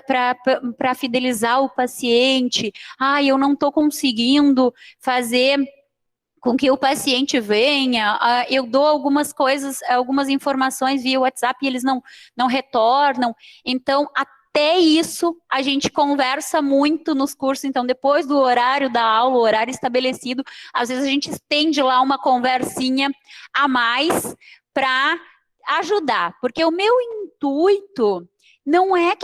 para fidelizar o paciente? Ai, eu não estou conseguindo fazer com que o paciente venha, eu dou algumas coisas, algumas informações via WhatsApp e eles não retornam. Então, até isso, a gente conversa muito nos cursos. Então, depois do horário da aula, o horário estabelecido, às vezes a gente estende lá uma conversinha a mais para ajudar. Porque o meu intuito não é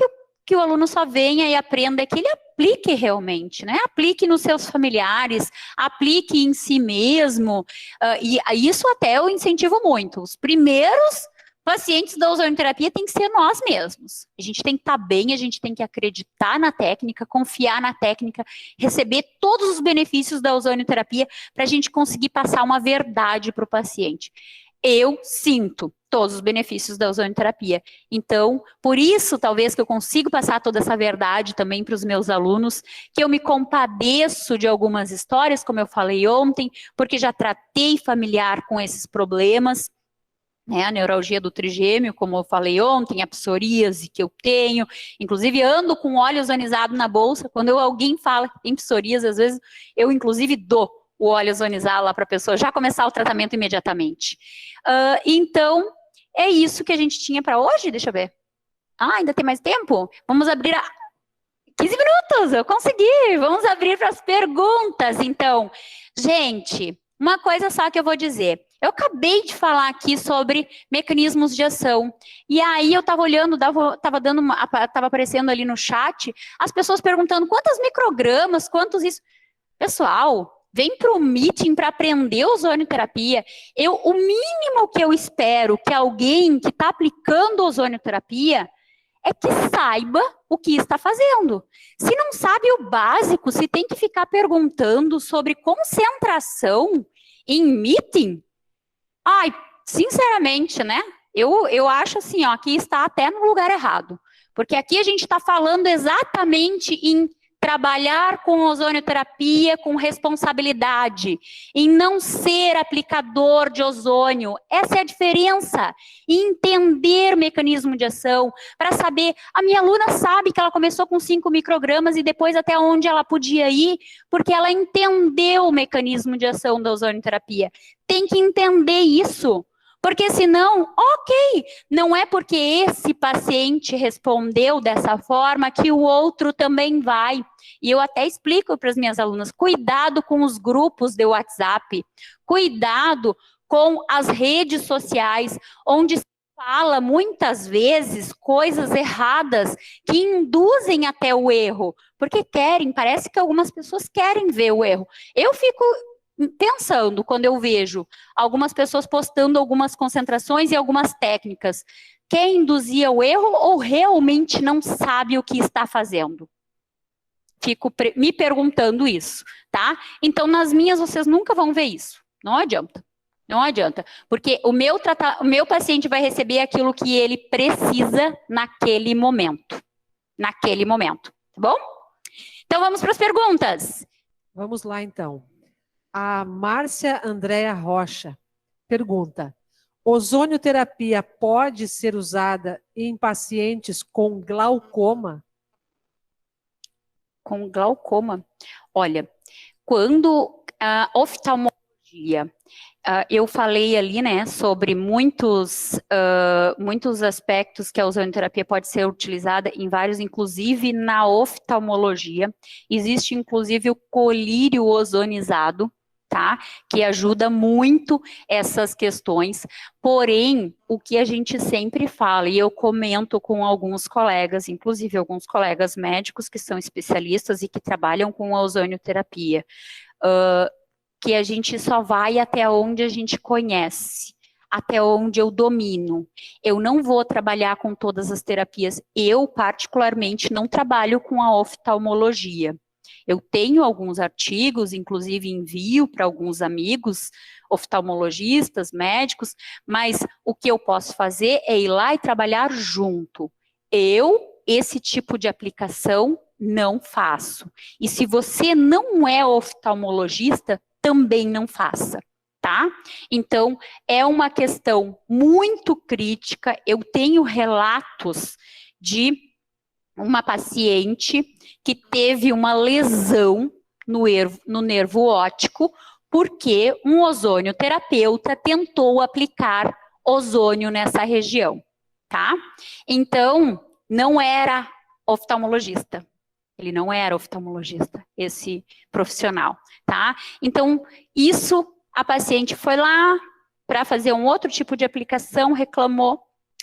que o aluno só venha e aprenda, é que ele aplique realmente, né? Aplique nos seus familiares, aplique em si mesmo. E isso até eu incentivo muito. Os primeiros pacientes da ozonioterapia tem que ser nós mesmos. A gente tem que estar bem, a gente tem que acreditar na técnica, confiar na técnica, receber todos os benefícios da ozonioterapia para a gente conseguir passar uma verdade para o paciente. Eu sinto todos os benefícios da ozonioterapia. Então, por isso, talvez, que eu consigo passar toda essa verdade também para os meus alunos, que eu me compadeço de algumas histórias, como eu falei ontem, porque já tratei familiar com esses problemas, né, a neuralgia do trigêmeo, como eu falei ontem, a psoríase que eu tenho, inclusive ando com óleo ozonizado na bolsa. Quando alguém fala que tem psoríase, às vezes eu inclusive dou o óleo ozonizado lá para a pessoa já começar o tratamento imediatamente. Então, é isso que a gente tinha para hoje, deixa eu ver. Ainda tem mais tempo? Vamos abrir 15 minutos, eu consegui, vamos abrir para as perguntas, então. Gente, uma coisa só que eu vou dizer. Eu acabei de falar aqui sobre mecanismos de ação. E aí eu estava olhando, estava aparecendo ali no chat, as pessoas perguntando quantos microgramas, quantos isso. Pessoal, vem para o meeting para aprender ozonioterapia. O mínimo que eu espero que alguém que está aplicando ozonioterapia é que saiba o que está fazendo. Se não sabe o básico, se tem que ficar perguntando sobre concentração em meeting, ai, sinceramente, né? Eu acho assim, ó, que está até no lugar errado. Porque aqui a gente está falando exatamente em trabalhar com ozonioterapia com responsabilidade, em não ser aplicador de ozônio. Essa é a diferença. E entender o mecanismo de ação, para saber, a minha aluna sabe que ela começou com 5 microgramas e depois até onde ela podia ir, porque ela entendeu o mecanismo de ação da ozonioterapia. Tem que entender isso. Porque senão, ok, não é porque esse paciente respondeu dessa forma que o outro também vai. E eu até explico para as minhas alunas, cuidado com os grupos de WhatsApp, cuidado com as redes sociais, onde se fala muitas vezes coisas erradas que induzem até o erro, porque parece que algumas pessoas querem ver o erro. Eu fico pensando quando eu vejo algumas pessoas postando algumas concentrações e algumas técnicas, quer induzir o erro ou realmente não sabe o que está fazendo? Fico me perguntando isso, tá? Então, nas minhas, vocês nunca vão ver isso. Não adianta. Não adianta. Porque o meu paciente vai receber aquilo que ele precisa naquele momento. Naquele momento. Tá bom? Então, vamos para as perguntas. Vamos lá, então. A Márcia Andréa Rocha pergunta: ozonioterapia pode ser usada em pacientes com glaucoma? Com glaucoma? Olha, quando a oftalmologia, eu falei ali, né, sobre muitos aspectos que a ozonioterapia pode ser utilizada em vários, inclusive na oftalmologia. Existe, inclusive, o colírio ozonizado, tá? Que ajuda muito essas questões. Porém, o que a gente sempre fala, e eu comento com alguns colegas, inclusive alguns colegas médicos que são especialistas e que trabalham com a ozonioterapia, que a gente só vai até onde a gente conhece, até onde eu domino. Eu não vou trabalhar com todas as terapias. Eu, particularmente, não trabalho com a oftalmologia. Eu tenho alguns artigos, inclusive envio para alguns amigos oftalmologistas, médicos, mas o que eu posso fazer é ir lá e trabalhar junto. Esse tipo de aplicação, não faço. E se você não é oftalmologista, também não faça, tá? Então, é uma questão muito crítica. Eu tenho relatos de uma paciente que teve uma lesão no nervo óptico porque um ozonioterapeuta tentou aplicar ozônio nessa região, tá? Então, não era oftalmologista. Ele não era oftalmologista, esse profissional, tá? Então, a paciente foi lá para fazer um outro tipo de aplicação, reclamou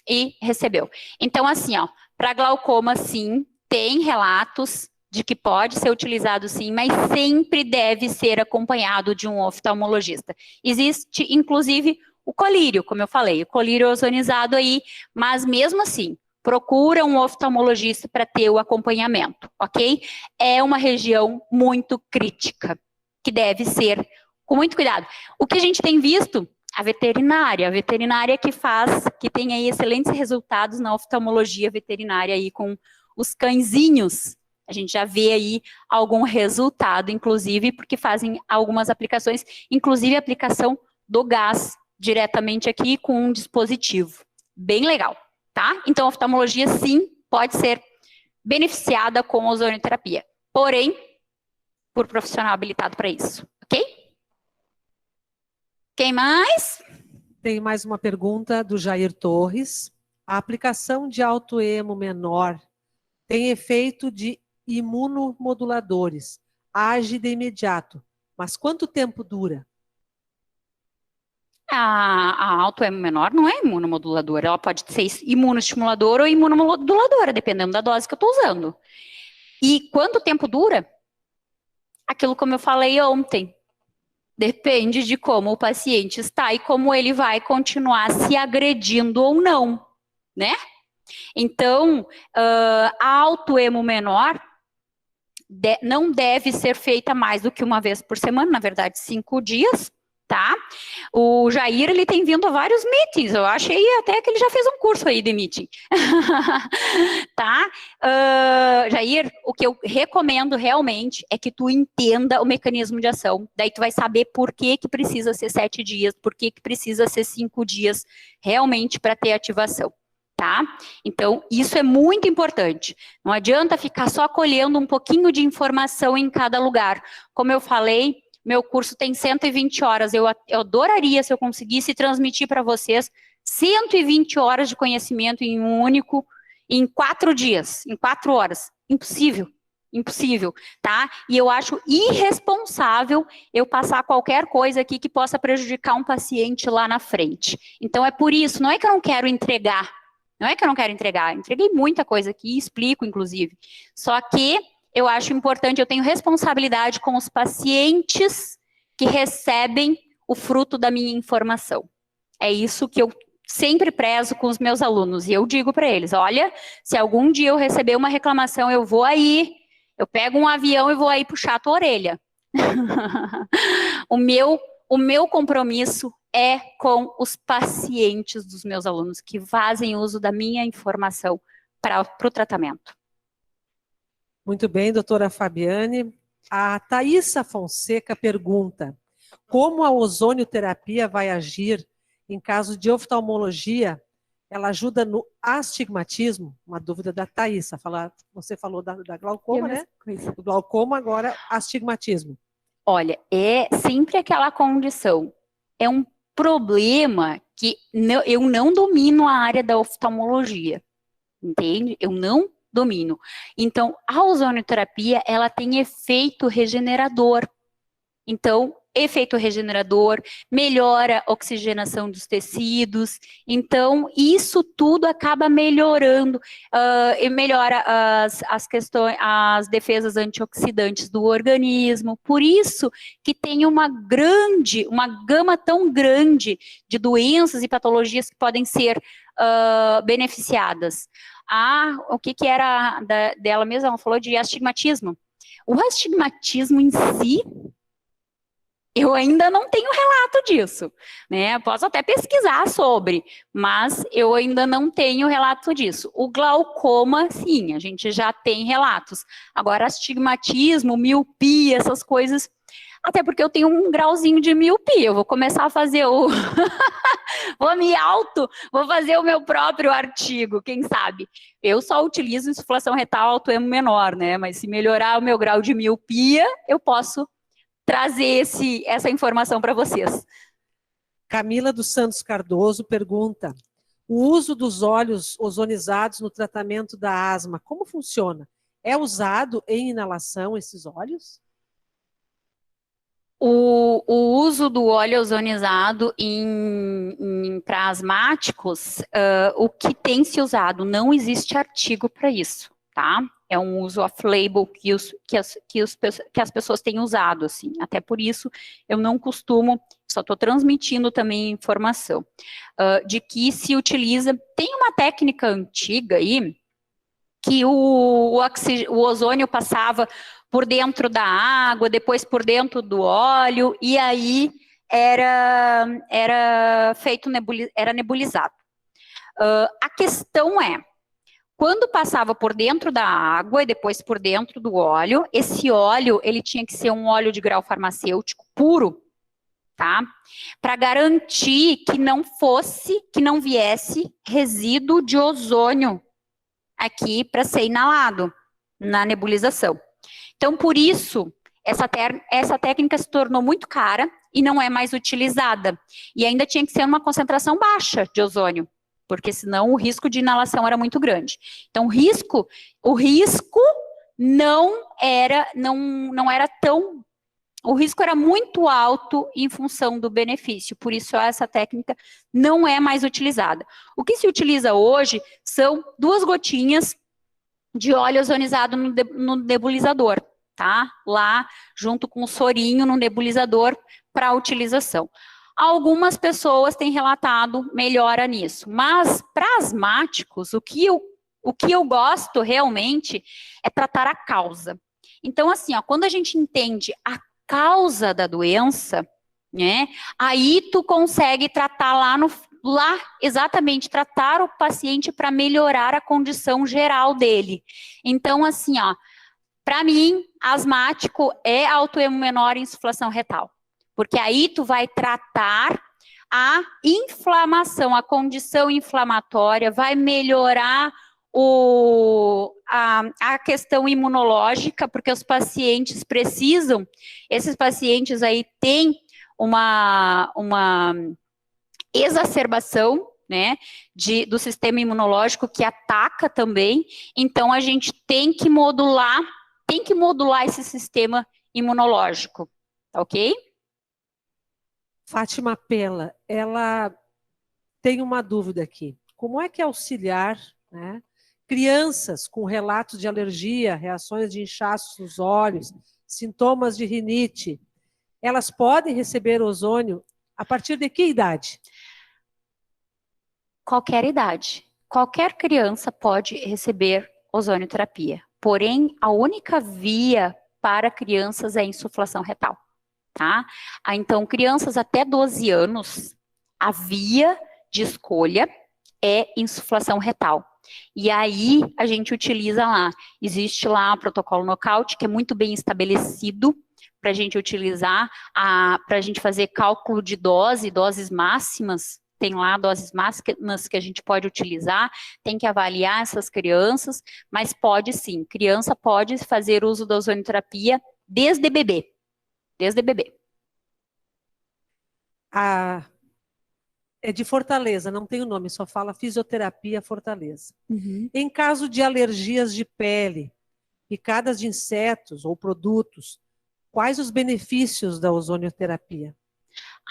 e recebeu. Então, assim, ó, para glaucoma, sim, tem relatos de que pode ser utilizado, sim, mas sempre deve ser acompanhado de um oftalmologista. Existe, inclusive, o colírio, como eu falei, o colírio ozonizado aí, mas mesmo assim, procura um oftalmologista para ter o acompanhamento, ok? É uma região muito crítica, que deve ser com muito cuidado. O que a gente tem visto, a veterinária que tem aí excelentes resultados na oftalmologia veterinária aí com os cãezinhos. A gente já vê aí algum resultado, inclusive, porque fazem algumas aplicações, inclusive a aplicação do gás diretamente aqui com um dispositivo. Bem legal, tá? Então, a oftalmologia, sim, pode ser beneficiada com ozonioterapia. Porém, por profissional habilitado para isso, ok? Quem mais? Tem mais uma pergunta do Jair Torres. A aplicação de autoemo menor tem efeito de imunomoduladores. Age de imediato. Mas quanto tempo dura? A autoemo menor não é imunomoduladora. Ela pode ser imunoestimuladora ou imunomoduladora, dependendo da dose que eu estou usando. E quanto tempo dura? Aquilo como eu falei ontem. Depende de como o paciente está e como ele vai continuar se agredindo ou não, né? Então, a autoemo menor não deve ser feita mais do que uma vez por semana, na verdade, 5 dias, tá? O Jair, ele tem vindo a vários meetings, eu achei até que ele já fez um curso aí de meeting, tá? Jair, o que eu recomendo realmente é que tu entenda o mecanismo de ação, daí tu vai saber por que que precisa ser 7 dias, por que que precisa ser 5 dias realmente para ter ativação. Tá? Então, isso é muito importante. Não adianta ficar só colhendo um pouquinho de informação em cada lugar. Como eu falei, meu curso tem 120 horas. Eu adoraria se eu conseguisse transmitir para vocês 120 horas de conhecimento em 4 dias, em 4 horas. Impossível. Impossível, tá? E eu acho irresponsável eu passar qualquer coisa aqui que possa prejudicar um paciente lá na frente. Então, é por isso, não é que eu não quero entregar, não é que eu não quero entregar, entreguei muita coisa aqui, explico, inclusive. Só que eu acho importante, eu tenho responsabilidade com os pacientes que recebem o fruto da minha informação. É isso que eu sempre prezo com os meus alunos. E eu digo para eles, olha, se algum dia eu receber uma reclamação, eu vou aí, eu pego um avião e vou aí puxar a tua orelha. O meu compromisso é com os pacientes dos meus alunos que fazem uso da minha informação para o tratamento. Muito bem, doutora Fabiane. A Thaisa Fonseca pergunta, como a ozonioterapia vai agir em caso de oftalmologia? Ela ajuda no astigmatismo? Uma dúvida da Thaisa. Você falou da glaucoma, né? Do glaucoma, agora astigmatismo. Olha, é sempre aquela condição. É um problema que eu não domino a área da oftalmologia, entende? Eu não domino. Então, a ozonioterapia, ela tem efeito regenerador. Então, efeito regenerador, melhora a oxigenação dos tecidos. Então, isso tudo acaba melhorando, melhora as questões, as defesas antioxidantes do organismo. Por isso que tem uma gama tão grande de doenças e patologias que podem ser beneficiadas. O que era dela mesma? Ela falou de astigmatismo. O astigmatismo em si, eu ainda não tenho relato disso, né? Posso até pesquisar sobre, mas eu ainda não tenho relato disso. O glaucoma, sim, a gente já tem relatos. Agora, astigmatismo, miopia, essas coisas, até porque eu tenho um grauzinho de miopia, eu vou começar a fazer vou fazer o meu próprio artigo, quem sabe? Eu só utilizo insuflação retal autoemo menor, né? Mas se melhorar o meu grau de miopia, eu posso trazer essa informação para vocês. Camila dos Santos Cardoso pergunta, o uso dos óleos ozonizados no tratamento da asma, como funciona? É usado em inalação esses óleos? O uso do óleo ozonizado para asmáticos, o que tem se usado, não existe artigo para isso, tá? É um uso off-label que as pessoas têm usado, assim. Até por isso, eu não costumo, só estou transmitindo também informação, de que se utiliza, tem uma técnica antiga aí, que o ozônio passava por dentro da água, depois por dentro do óleo, e aí era feito nebulizado. A questão é, quando passava por dentro da água e depois por dentro do óleo, esse óleo, ele tinha que ser um óleo de grau farmacêutico puro, tá? Para garantir que não viesse resíduo de ozônio aqui para ser inalado na nebulização. Então, por isso, essa técnica se tornou muito cara e não é mais utilizada. E ainda tinha que ser uma concentração baixa de ozônio, porque senão o risco de inalação era muito grande. Então, o risco não era tão... O risco era muito alto em função do benefício, por isso essa técnica não é mais utilizada. O que se utiliza hoje são 2 gotinhas de óleo ozonizado no nebulizador, tá? Lá, junto com o sorinho no nebulizador para utilização. Algumas pessoas têm relatado melhora nisso, mas para asmáticos, o que eu gosto realmente é tratar a causa. Então, assim, ó, quando a gente entende a causa da doença, né, aí tu consegue tratar lá exatamente, tratar o paciente para melhorar a condição geral dele. Então, assim, ó, para mim, asmático é autoimunmenor e insuflação retal. Porque aí tu vai tratar a inflamação, a condição inflamatória, vai melhorar a questão imunológica, porque os pacientes precisam, esses pacientes aí têm uma exacerbação, né, do sistema imunológico que ataca também, então a gente tem que modular esse sistema imunológico, tá ok? Fátima Pella, ela tem uma dúvida aqui. Como é que auxiliar, né, crianças com relatos de alergia, reações de inchaços nos olhos, sintomas de rinite, elas podem receber ozônio a partir de que idade? Qualquer idade. Qualquer criança pode receber ozonioterapia. Porém, a única via para crianças é a insuflação retal. Tá? Então, crianças até 12 anos, a via de escolha é insuflação retal. E aí, a gente utiliza lá, existe lá o protocolo Knockout, que é muito bem estabelecido para a gente utilizar, para a gente fazer cálculo de doses máximas, tem lá doses máximas que a gente pode utilizar, tem que avaliar essas crianças, mas pode sim, criança pode fazer uso da ozonioterapia desde bebê. Desde bebê. É de Fortaleza, não tem o nome, só fala Fisioterapia Fortaleza. Uhum. Em caso de alergias de pele, picadas de insetos ou produtos, quais os benefícios da ozonioterapia?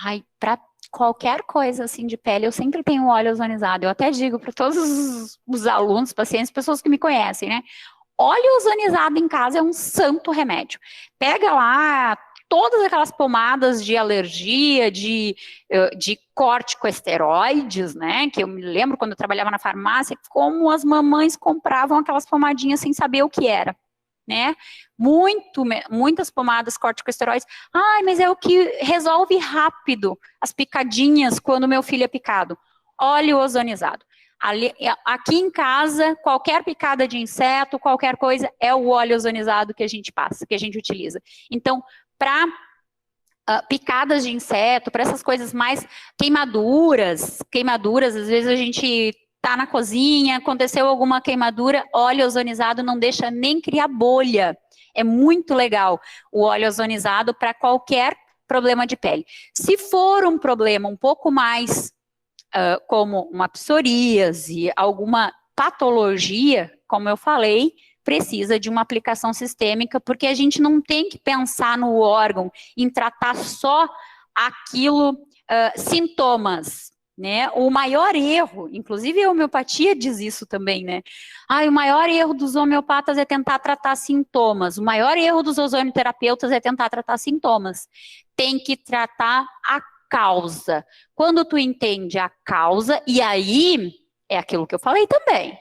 Ai, para qualquer coisa assim de pele, eu sempre tenho óleo ozonizado. Eu até digo para todos os alunos, pacientes, pessoas que me conhecem, né? Óleo ozonizado em casa é um santo remédio. Pega lá todas aquelas pomadas de alergia, de corticosteroides, né? Que eu me lembro quando eu trabalhava na farmácia, como as mamães compravam aquelas pomadinhas sem saber o que era, né? Muitas pomadas corticosteroides. Ai, mas é o que resolve rápido as picadinhas quando meu filho é picado. Óleo ozonizado. Aqui em casa, qualquer picada de inseto, qualquer coisa, é o óleo ozonizado que a gente passa, que a gente utiliza. Então, para picadas de inseto, para essas coisas mais queimaduras, às vezes a gente tá na cozinha, aconteceu alguma queimadura, óleo ozonizado não deixa nem criar bolha. É muito legal o óleo ozonizado para qualquer problema de pele. Se for um problema um pouco mais como uma psoríase, alguma patologia, como eu falei, precisa de uma aplicação sistêmica, porque a gente não tem que pensar no órgão, em tratar só aquilo, sintomas, né? O maior erro, inclusive a homeopatia diz isso também, né? O maior erro dos homeopatas é tentar tratar sintomas, o maior erro dos ozonioterapeutas é tentar tratar sintomas. Tem que tratar a causa. Quando tu entende a causa, e aí é aquilo que eu falei também.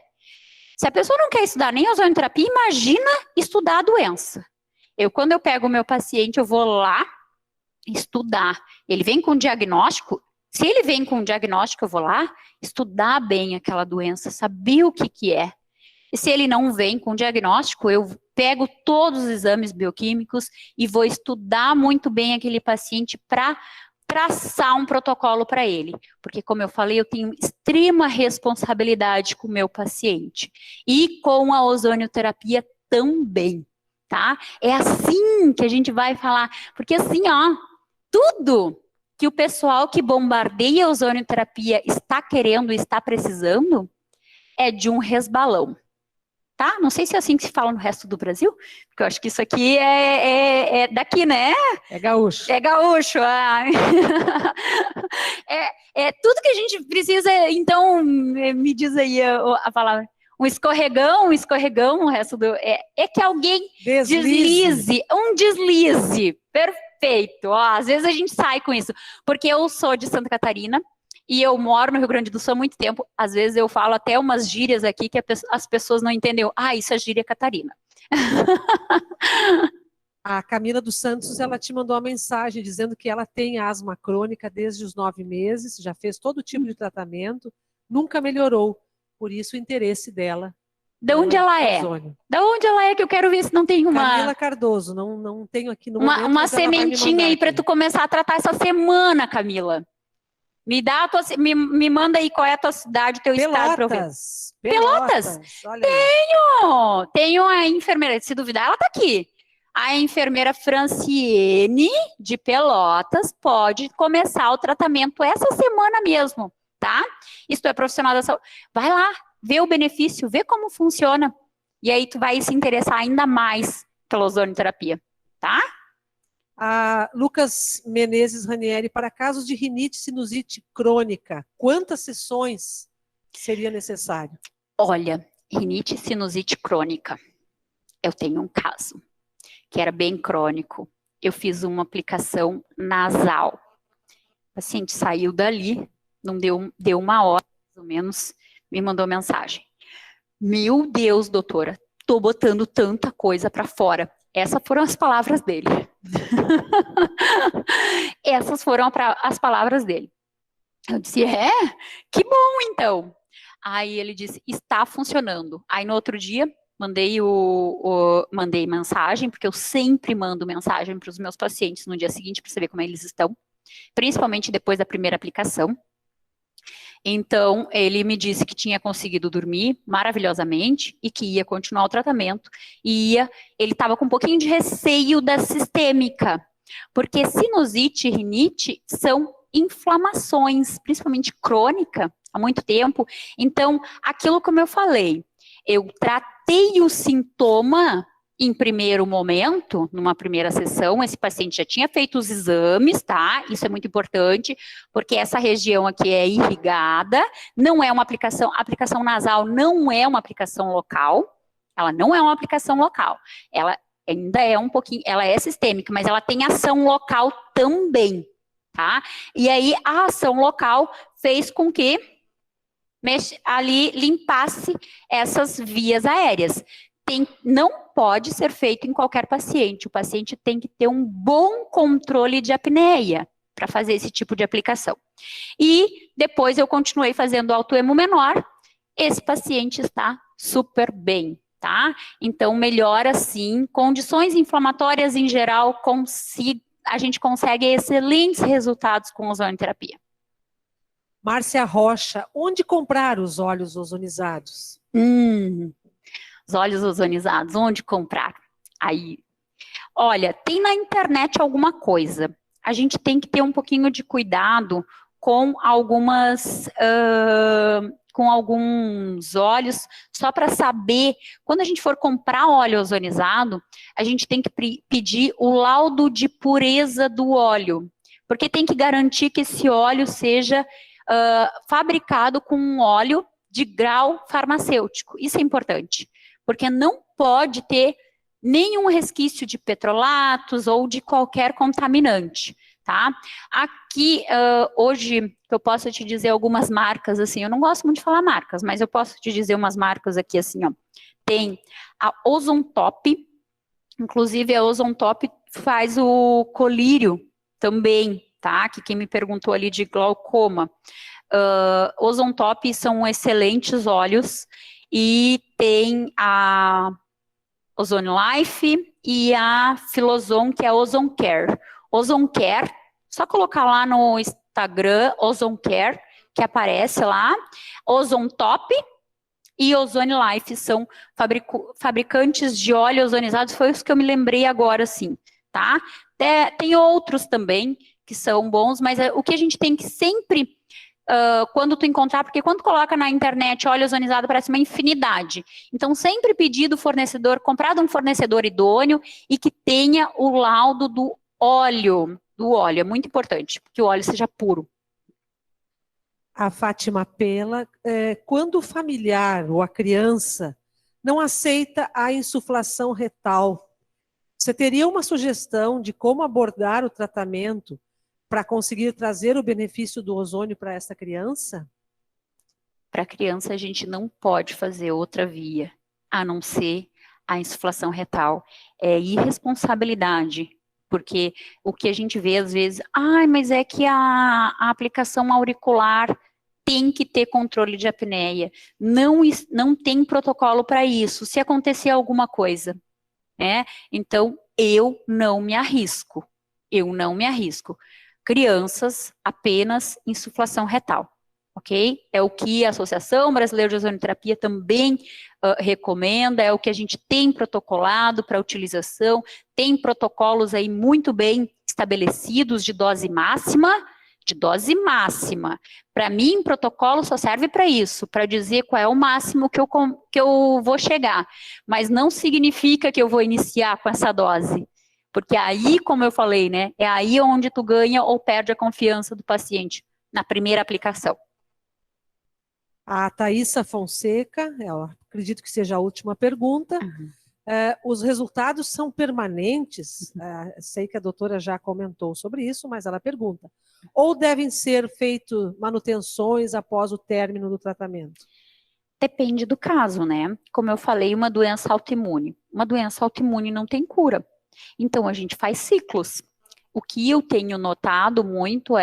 Se a pessoa não quer estudar nem ozonioterapia, imagina estudar a doença. Quando eu pego o meu paciente, eu vou lá estudar. Ele vem com diagnóstico. Se ele vem com diagnóstico, eu vou lá estudar bem aquela doença, saber o que é. E se ele não vem com diagnóstico, eu pego todos os exames bioquímicos e vou estudar muito bem aquele paciente para traçar um protocolo para ele, porque como eu falei, eu tenho extrema responsabilidade com o meu paciente e com a ozonioterapia também, tá? É assim que a gente vai falar, porque assim, tudo que o pessoal que bombardeia a ozonioterapia está querendo, está precisando, é de um resbalão. Tá? Não sei se é assim que se fala no resto do Brasil, porque eu acho que isso aqui é daqui, né? É gaúcho. É gaúcho. É tudo que a gente precisa, então, me diz aí a palavra. Um escorregão, o resto do... É que alguém deslize, um deslize. Perfeito. Ó, às vezes a gente sai com isso, porque eu sou de Santa Catarina e eu moro no Rio Grande do Sul há muito tempo. Às vezes eu falo até umas gírias aqui que as pessoas não entendem. Ah, isso é gíria catarina. A Camila dos Santos, ela te mandou uma mensagem dizendo que ela tem asma crônica desde os 9 meses, já fez todo tipo de tratamento, nunca melhorou. Por isso o interesse dela. De onde ela é? Ozônio. Da onde ela é que eu quero ver se não tem Camila Cardoso, não tenho aqui no momento, uma mas ela vai me sementinha mandar aí para aqui. tu começar a tratar essa semana, Camila. Me manda aí qual é a tua cidade, teu estado para eu ver. Pelotas? Olha aí. Tenho a enfermeira, se duvidar, ela está aqui. A enfermeira Franciene de Pelotas pode começar o tratamento essa semana mesmo, tá? Se tu é profissional da saúde, vai lá, vê o benefício, vê como funciona. E aí tu vai se interessar ainda mais pela ozonioterapia, tá? A Lucas Menezes Ranieri, para casos de rinite sinusite crônica, quantas sessões seria necessário? Olha, rinite sinusite crônica. Eu tenho um caso que era bem crônico. Eu fiz uma aplicação nasal. O paciente saiu dali, não deu uma hora, mais ou menos, me mandou mensagem. Meu Deus, doutora, tô botando tanta coisa para fora. Essas foram as palavras dele. Essas foram as palavras dele. Eu disse, que bom então. Aí ele disse, está funcionando. Aí no outro dia, mandei mensagem, porque eu sempre mando mensagem para os meus pacientes no dia seguinte para saber como eles estão, principalmente depois da primeira aplicação. Então, ele me disse que tinha conseguido dormir maravilhosamente e que ia continuar o tratamento. Ele estava com um pouquinho de receio da sistêmica, porque sinusite e rinite são inflamações, principalmente crônica, há muito tempo. Então, aquilo como eu falei, eu tratei o sintoma em primeiro momento, numa primeira sessão, esse paciente já tinha feito os exames, tá? Isso é muito importante, porque essa região aqui é irrigada, não é uma aplicação, a aplicação nasal não é uma aplicação local, ela não é uma aplicação local, ela ainda é um pouquinho, ela é sistêmica, mas ela tem ação local também, tá? E aí, a ação local fez com que ali limpasse essas vias aéreas. Não pode ser feito em qualquer paciente. O paciente tem que ter um bom controle de apneia para fazer esse tipo de aplicação. E depois eu continuei fazendo autoemo menor. Esse paciente está super bem, tá? Então, melhora sim. Condições inflamatórias em geral, a gente consegue excelentes resultados com ozonioterapia. Márcia Rocha, onde comprar os óleos ozonizados? Os óleos ozonizados, onde comprar? Aí, olha, tem na internet alguma coisa. A gente tem que ter um pouquinho de cuidado com alguns óleos, só para saber, quando a gente for comprar óleo ozonizado, a gente tem que pedir o laudo de pureza do óleo, porque tem que garantir que esse óleo seja fabricado com um óleo de grau farmacêutico. Isso é importante, porque não pode ter nenhum resquício de petrolatos ou de qualquer contaminante, tá? Aqui, hoje, eu posso te dizer algumas marcas, assim, eu não gosto muito de falar marcas, mas eu posso te dizer umas marcas aqui, assim, ó. Tem a Ozon Top, inclusive a Ozon Top faz o colírio também, tá? Que quem me perguntou ali de glaucoma. Ozon Top são excelentes óleos, e tem a Ozone Life e a Filozon, que é a Ozon Care. Ozon Care, só colocar lá no Instagram, Ozon Care, que aparece lá. Ozon Top e Ozone Life são fabricantes de óleo ozonizados, foi os que eu me lembrei agora, sim, tá? Tem outros também que são bons, mas o que a gente tem que sempre... quando tu encontrar, porque quando coloca na internet óleo ozonizado parece uma infinidade. Então, sempre pedir do fornecedor, comprar de um fornecedor idôneo e que tenha o laudo do óleo. É muito importante, que o óleo seja puro. A Fátima Pela, quando o familiar ou a criança não aceita a insuflação retal, Você teria uma sugestão de como abordar o tratamento para conseguir trazer o benefício do ozônio para essa criança? Para a criança, a gente não pode fazer outra via, a não ser a insuflação retal. É irresponsabilidade, porque o que a gente vê às vezes, mas é que a aplicação auricular tem que ter controle de apneia. Não tem protocolo para isso, se acontecer alguma coisa, né? Então, eu não me arrisco. Crianças, apenas insuflação retal. Ok? É o que a Associação Brasileira de Ozonoterapia também recomenda, é o que a gente tem protocolado para utilização, tem protocolos aí muito bem estabelecidos de dose máxima. Para mim, protocolo só serve para isso, para dizer qual é o máximo que eu vou chegar, mas não significa que eu vou iniciar com essa dose, porque aí, como eu falei, né, é aí onde tu ganha ou perde a confiança do paciente, na primeira aplicação. A Thaísa Fonseca, acredito que seja a última pergunta. Uhum. Os resultados são permanentes? Sei que a doutora já comentou sobre isso, mas ela pergunta. Ou devem ser feitas manutenções após o término do tratamento? Depende do caso, né? Como eu falei, uma doença autoimune. Uma doença autoimune não tem cura. Então, a gente faz ciclos. O que eu tenho notado muito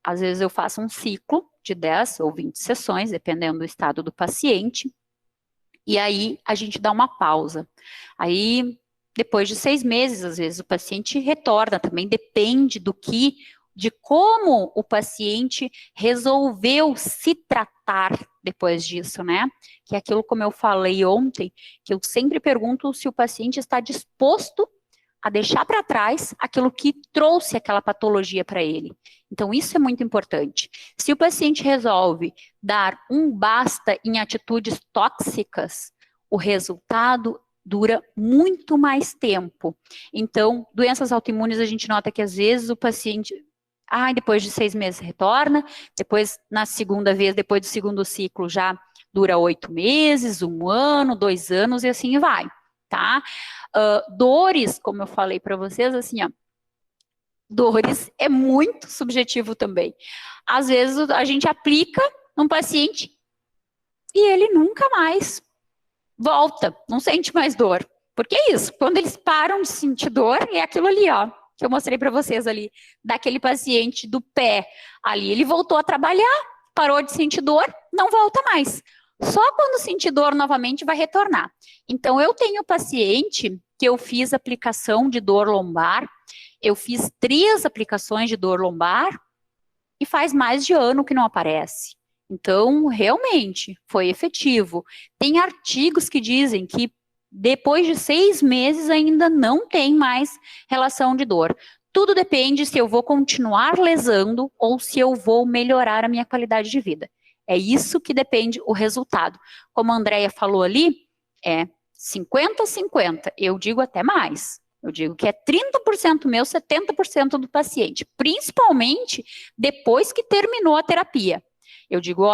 às vezes eu faço um ciclo de 10 ou 20 sessões, dependendo do estado do paciente, e aí a gente dá uma pausa. Aí, depois de 6 meses, às vezes o paciente retorna, também depende de como o paciente resolveu se tratar depois disso, né? Que é aquilo, como eu falei ontem, que eu sempre pergunto se o paciente está disposto a deixar para trás aquilo que trouxe aquela patologia para ele. Então, isso é muito importante. Se o paciente resolve dar um basta em atitudes tóxicas, o resultado dura muito mais tempo. Então, doenças autoimunes, a gente nota que às vezes o paciente, depois de 6 meses retorna, depois, na segunda vez, depois do segundo ciclo, já dura 8 meses, 1 ano, 2 anos e assim vai, tá? Dores, como eu falei para vocês, assim, dores é muito subjetivo também. Às vezes a gente aplica num paciente e ele nunca mais volta, não sente mais dor. Porque é isso, quando eles param de sentir dor, é aquilo ali, que eu mostrei para vocês ali, daquele paciente do pé ali. Ele voltou a trabalhar, parou de sentir dor, não volta mais. Só quando sentir dor novamente vai retornar. Então, eu tenho paciente que eu fiz aplicação de dor lombar, eu fiz 3 aplicações de dor lombar e faz mais de ano que não aparece. Então, realmente, foi efetivo. Tem artigos que dizem que depois de 6 meses ainda não tem mais relação de dor. Tudo depende se eu vou continuar lesando ou se eu vou melhorar a minha qualidade de vida. É isso que depende o resultado. Como a Andrea falou ali, é 50-50. Eu digo até mais. Eu digo que é 30% meu, 70% do paciente. Principalmente depois que terminou a terapia. Eu digo,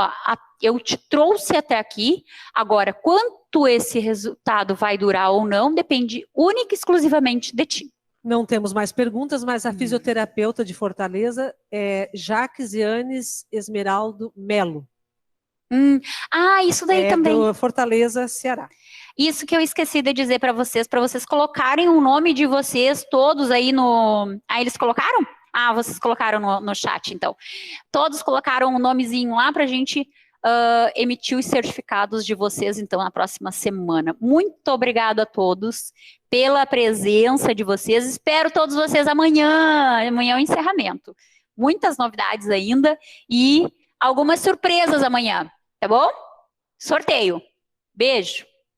eu te trouxe até aqui, agora quanto esse resultado vai durar ou não, depende única e exclusivamente de ti. Não temos mais perguntas, mas a fisioterapeuta de Fortaleza é Jaquesianes Esmeraldo Melo. Isso daí também. Do Fortaleza, Ceará. Isso que eu esqueci de dizer para vocês colocarem o nome de vocês todos aí no... eles colocaram? Vocês colocaram no chat, então. Todos colocaram um nomezinho lá para a gente emitir os certificados de vocês, então, na próxima semana. Muito obrigado a todos pela presença de vocês. Espero todos vocês amanhã. Amanhã é o encerramento. Muitas novidades ainda e algumas surpresas amanhã, tá bom? Sorteio. Beijo.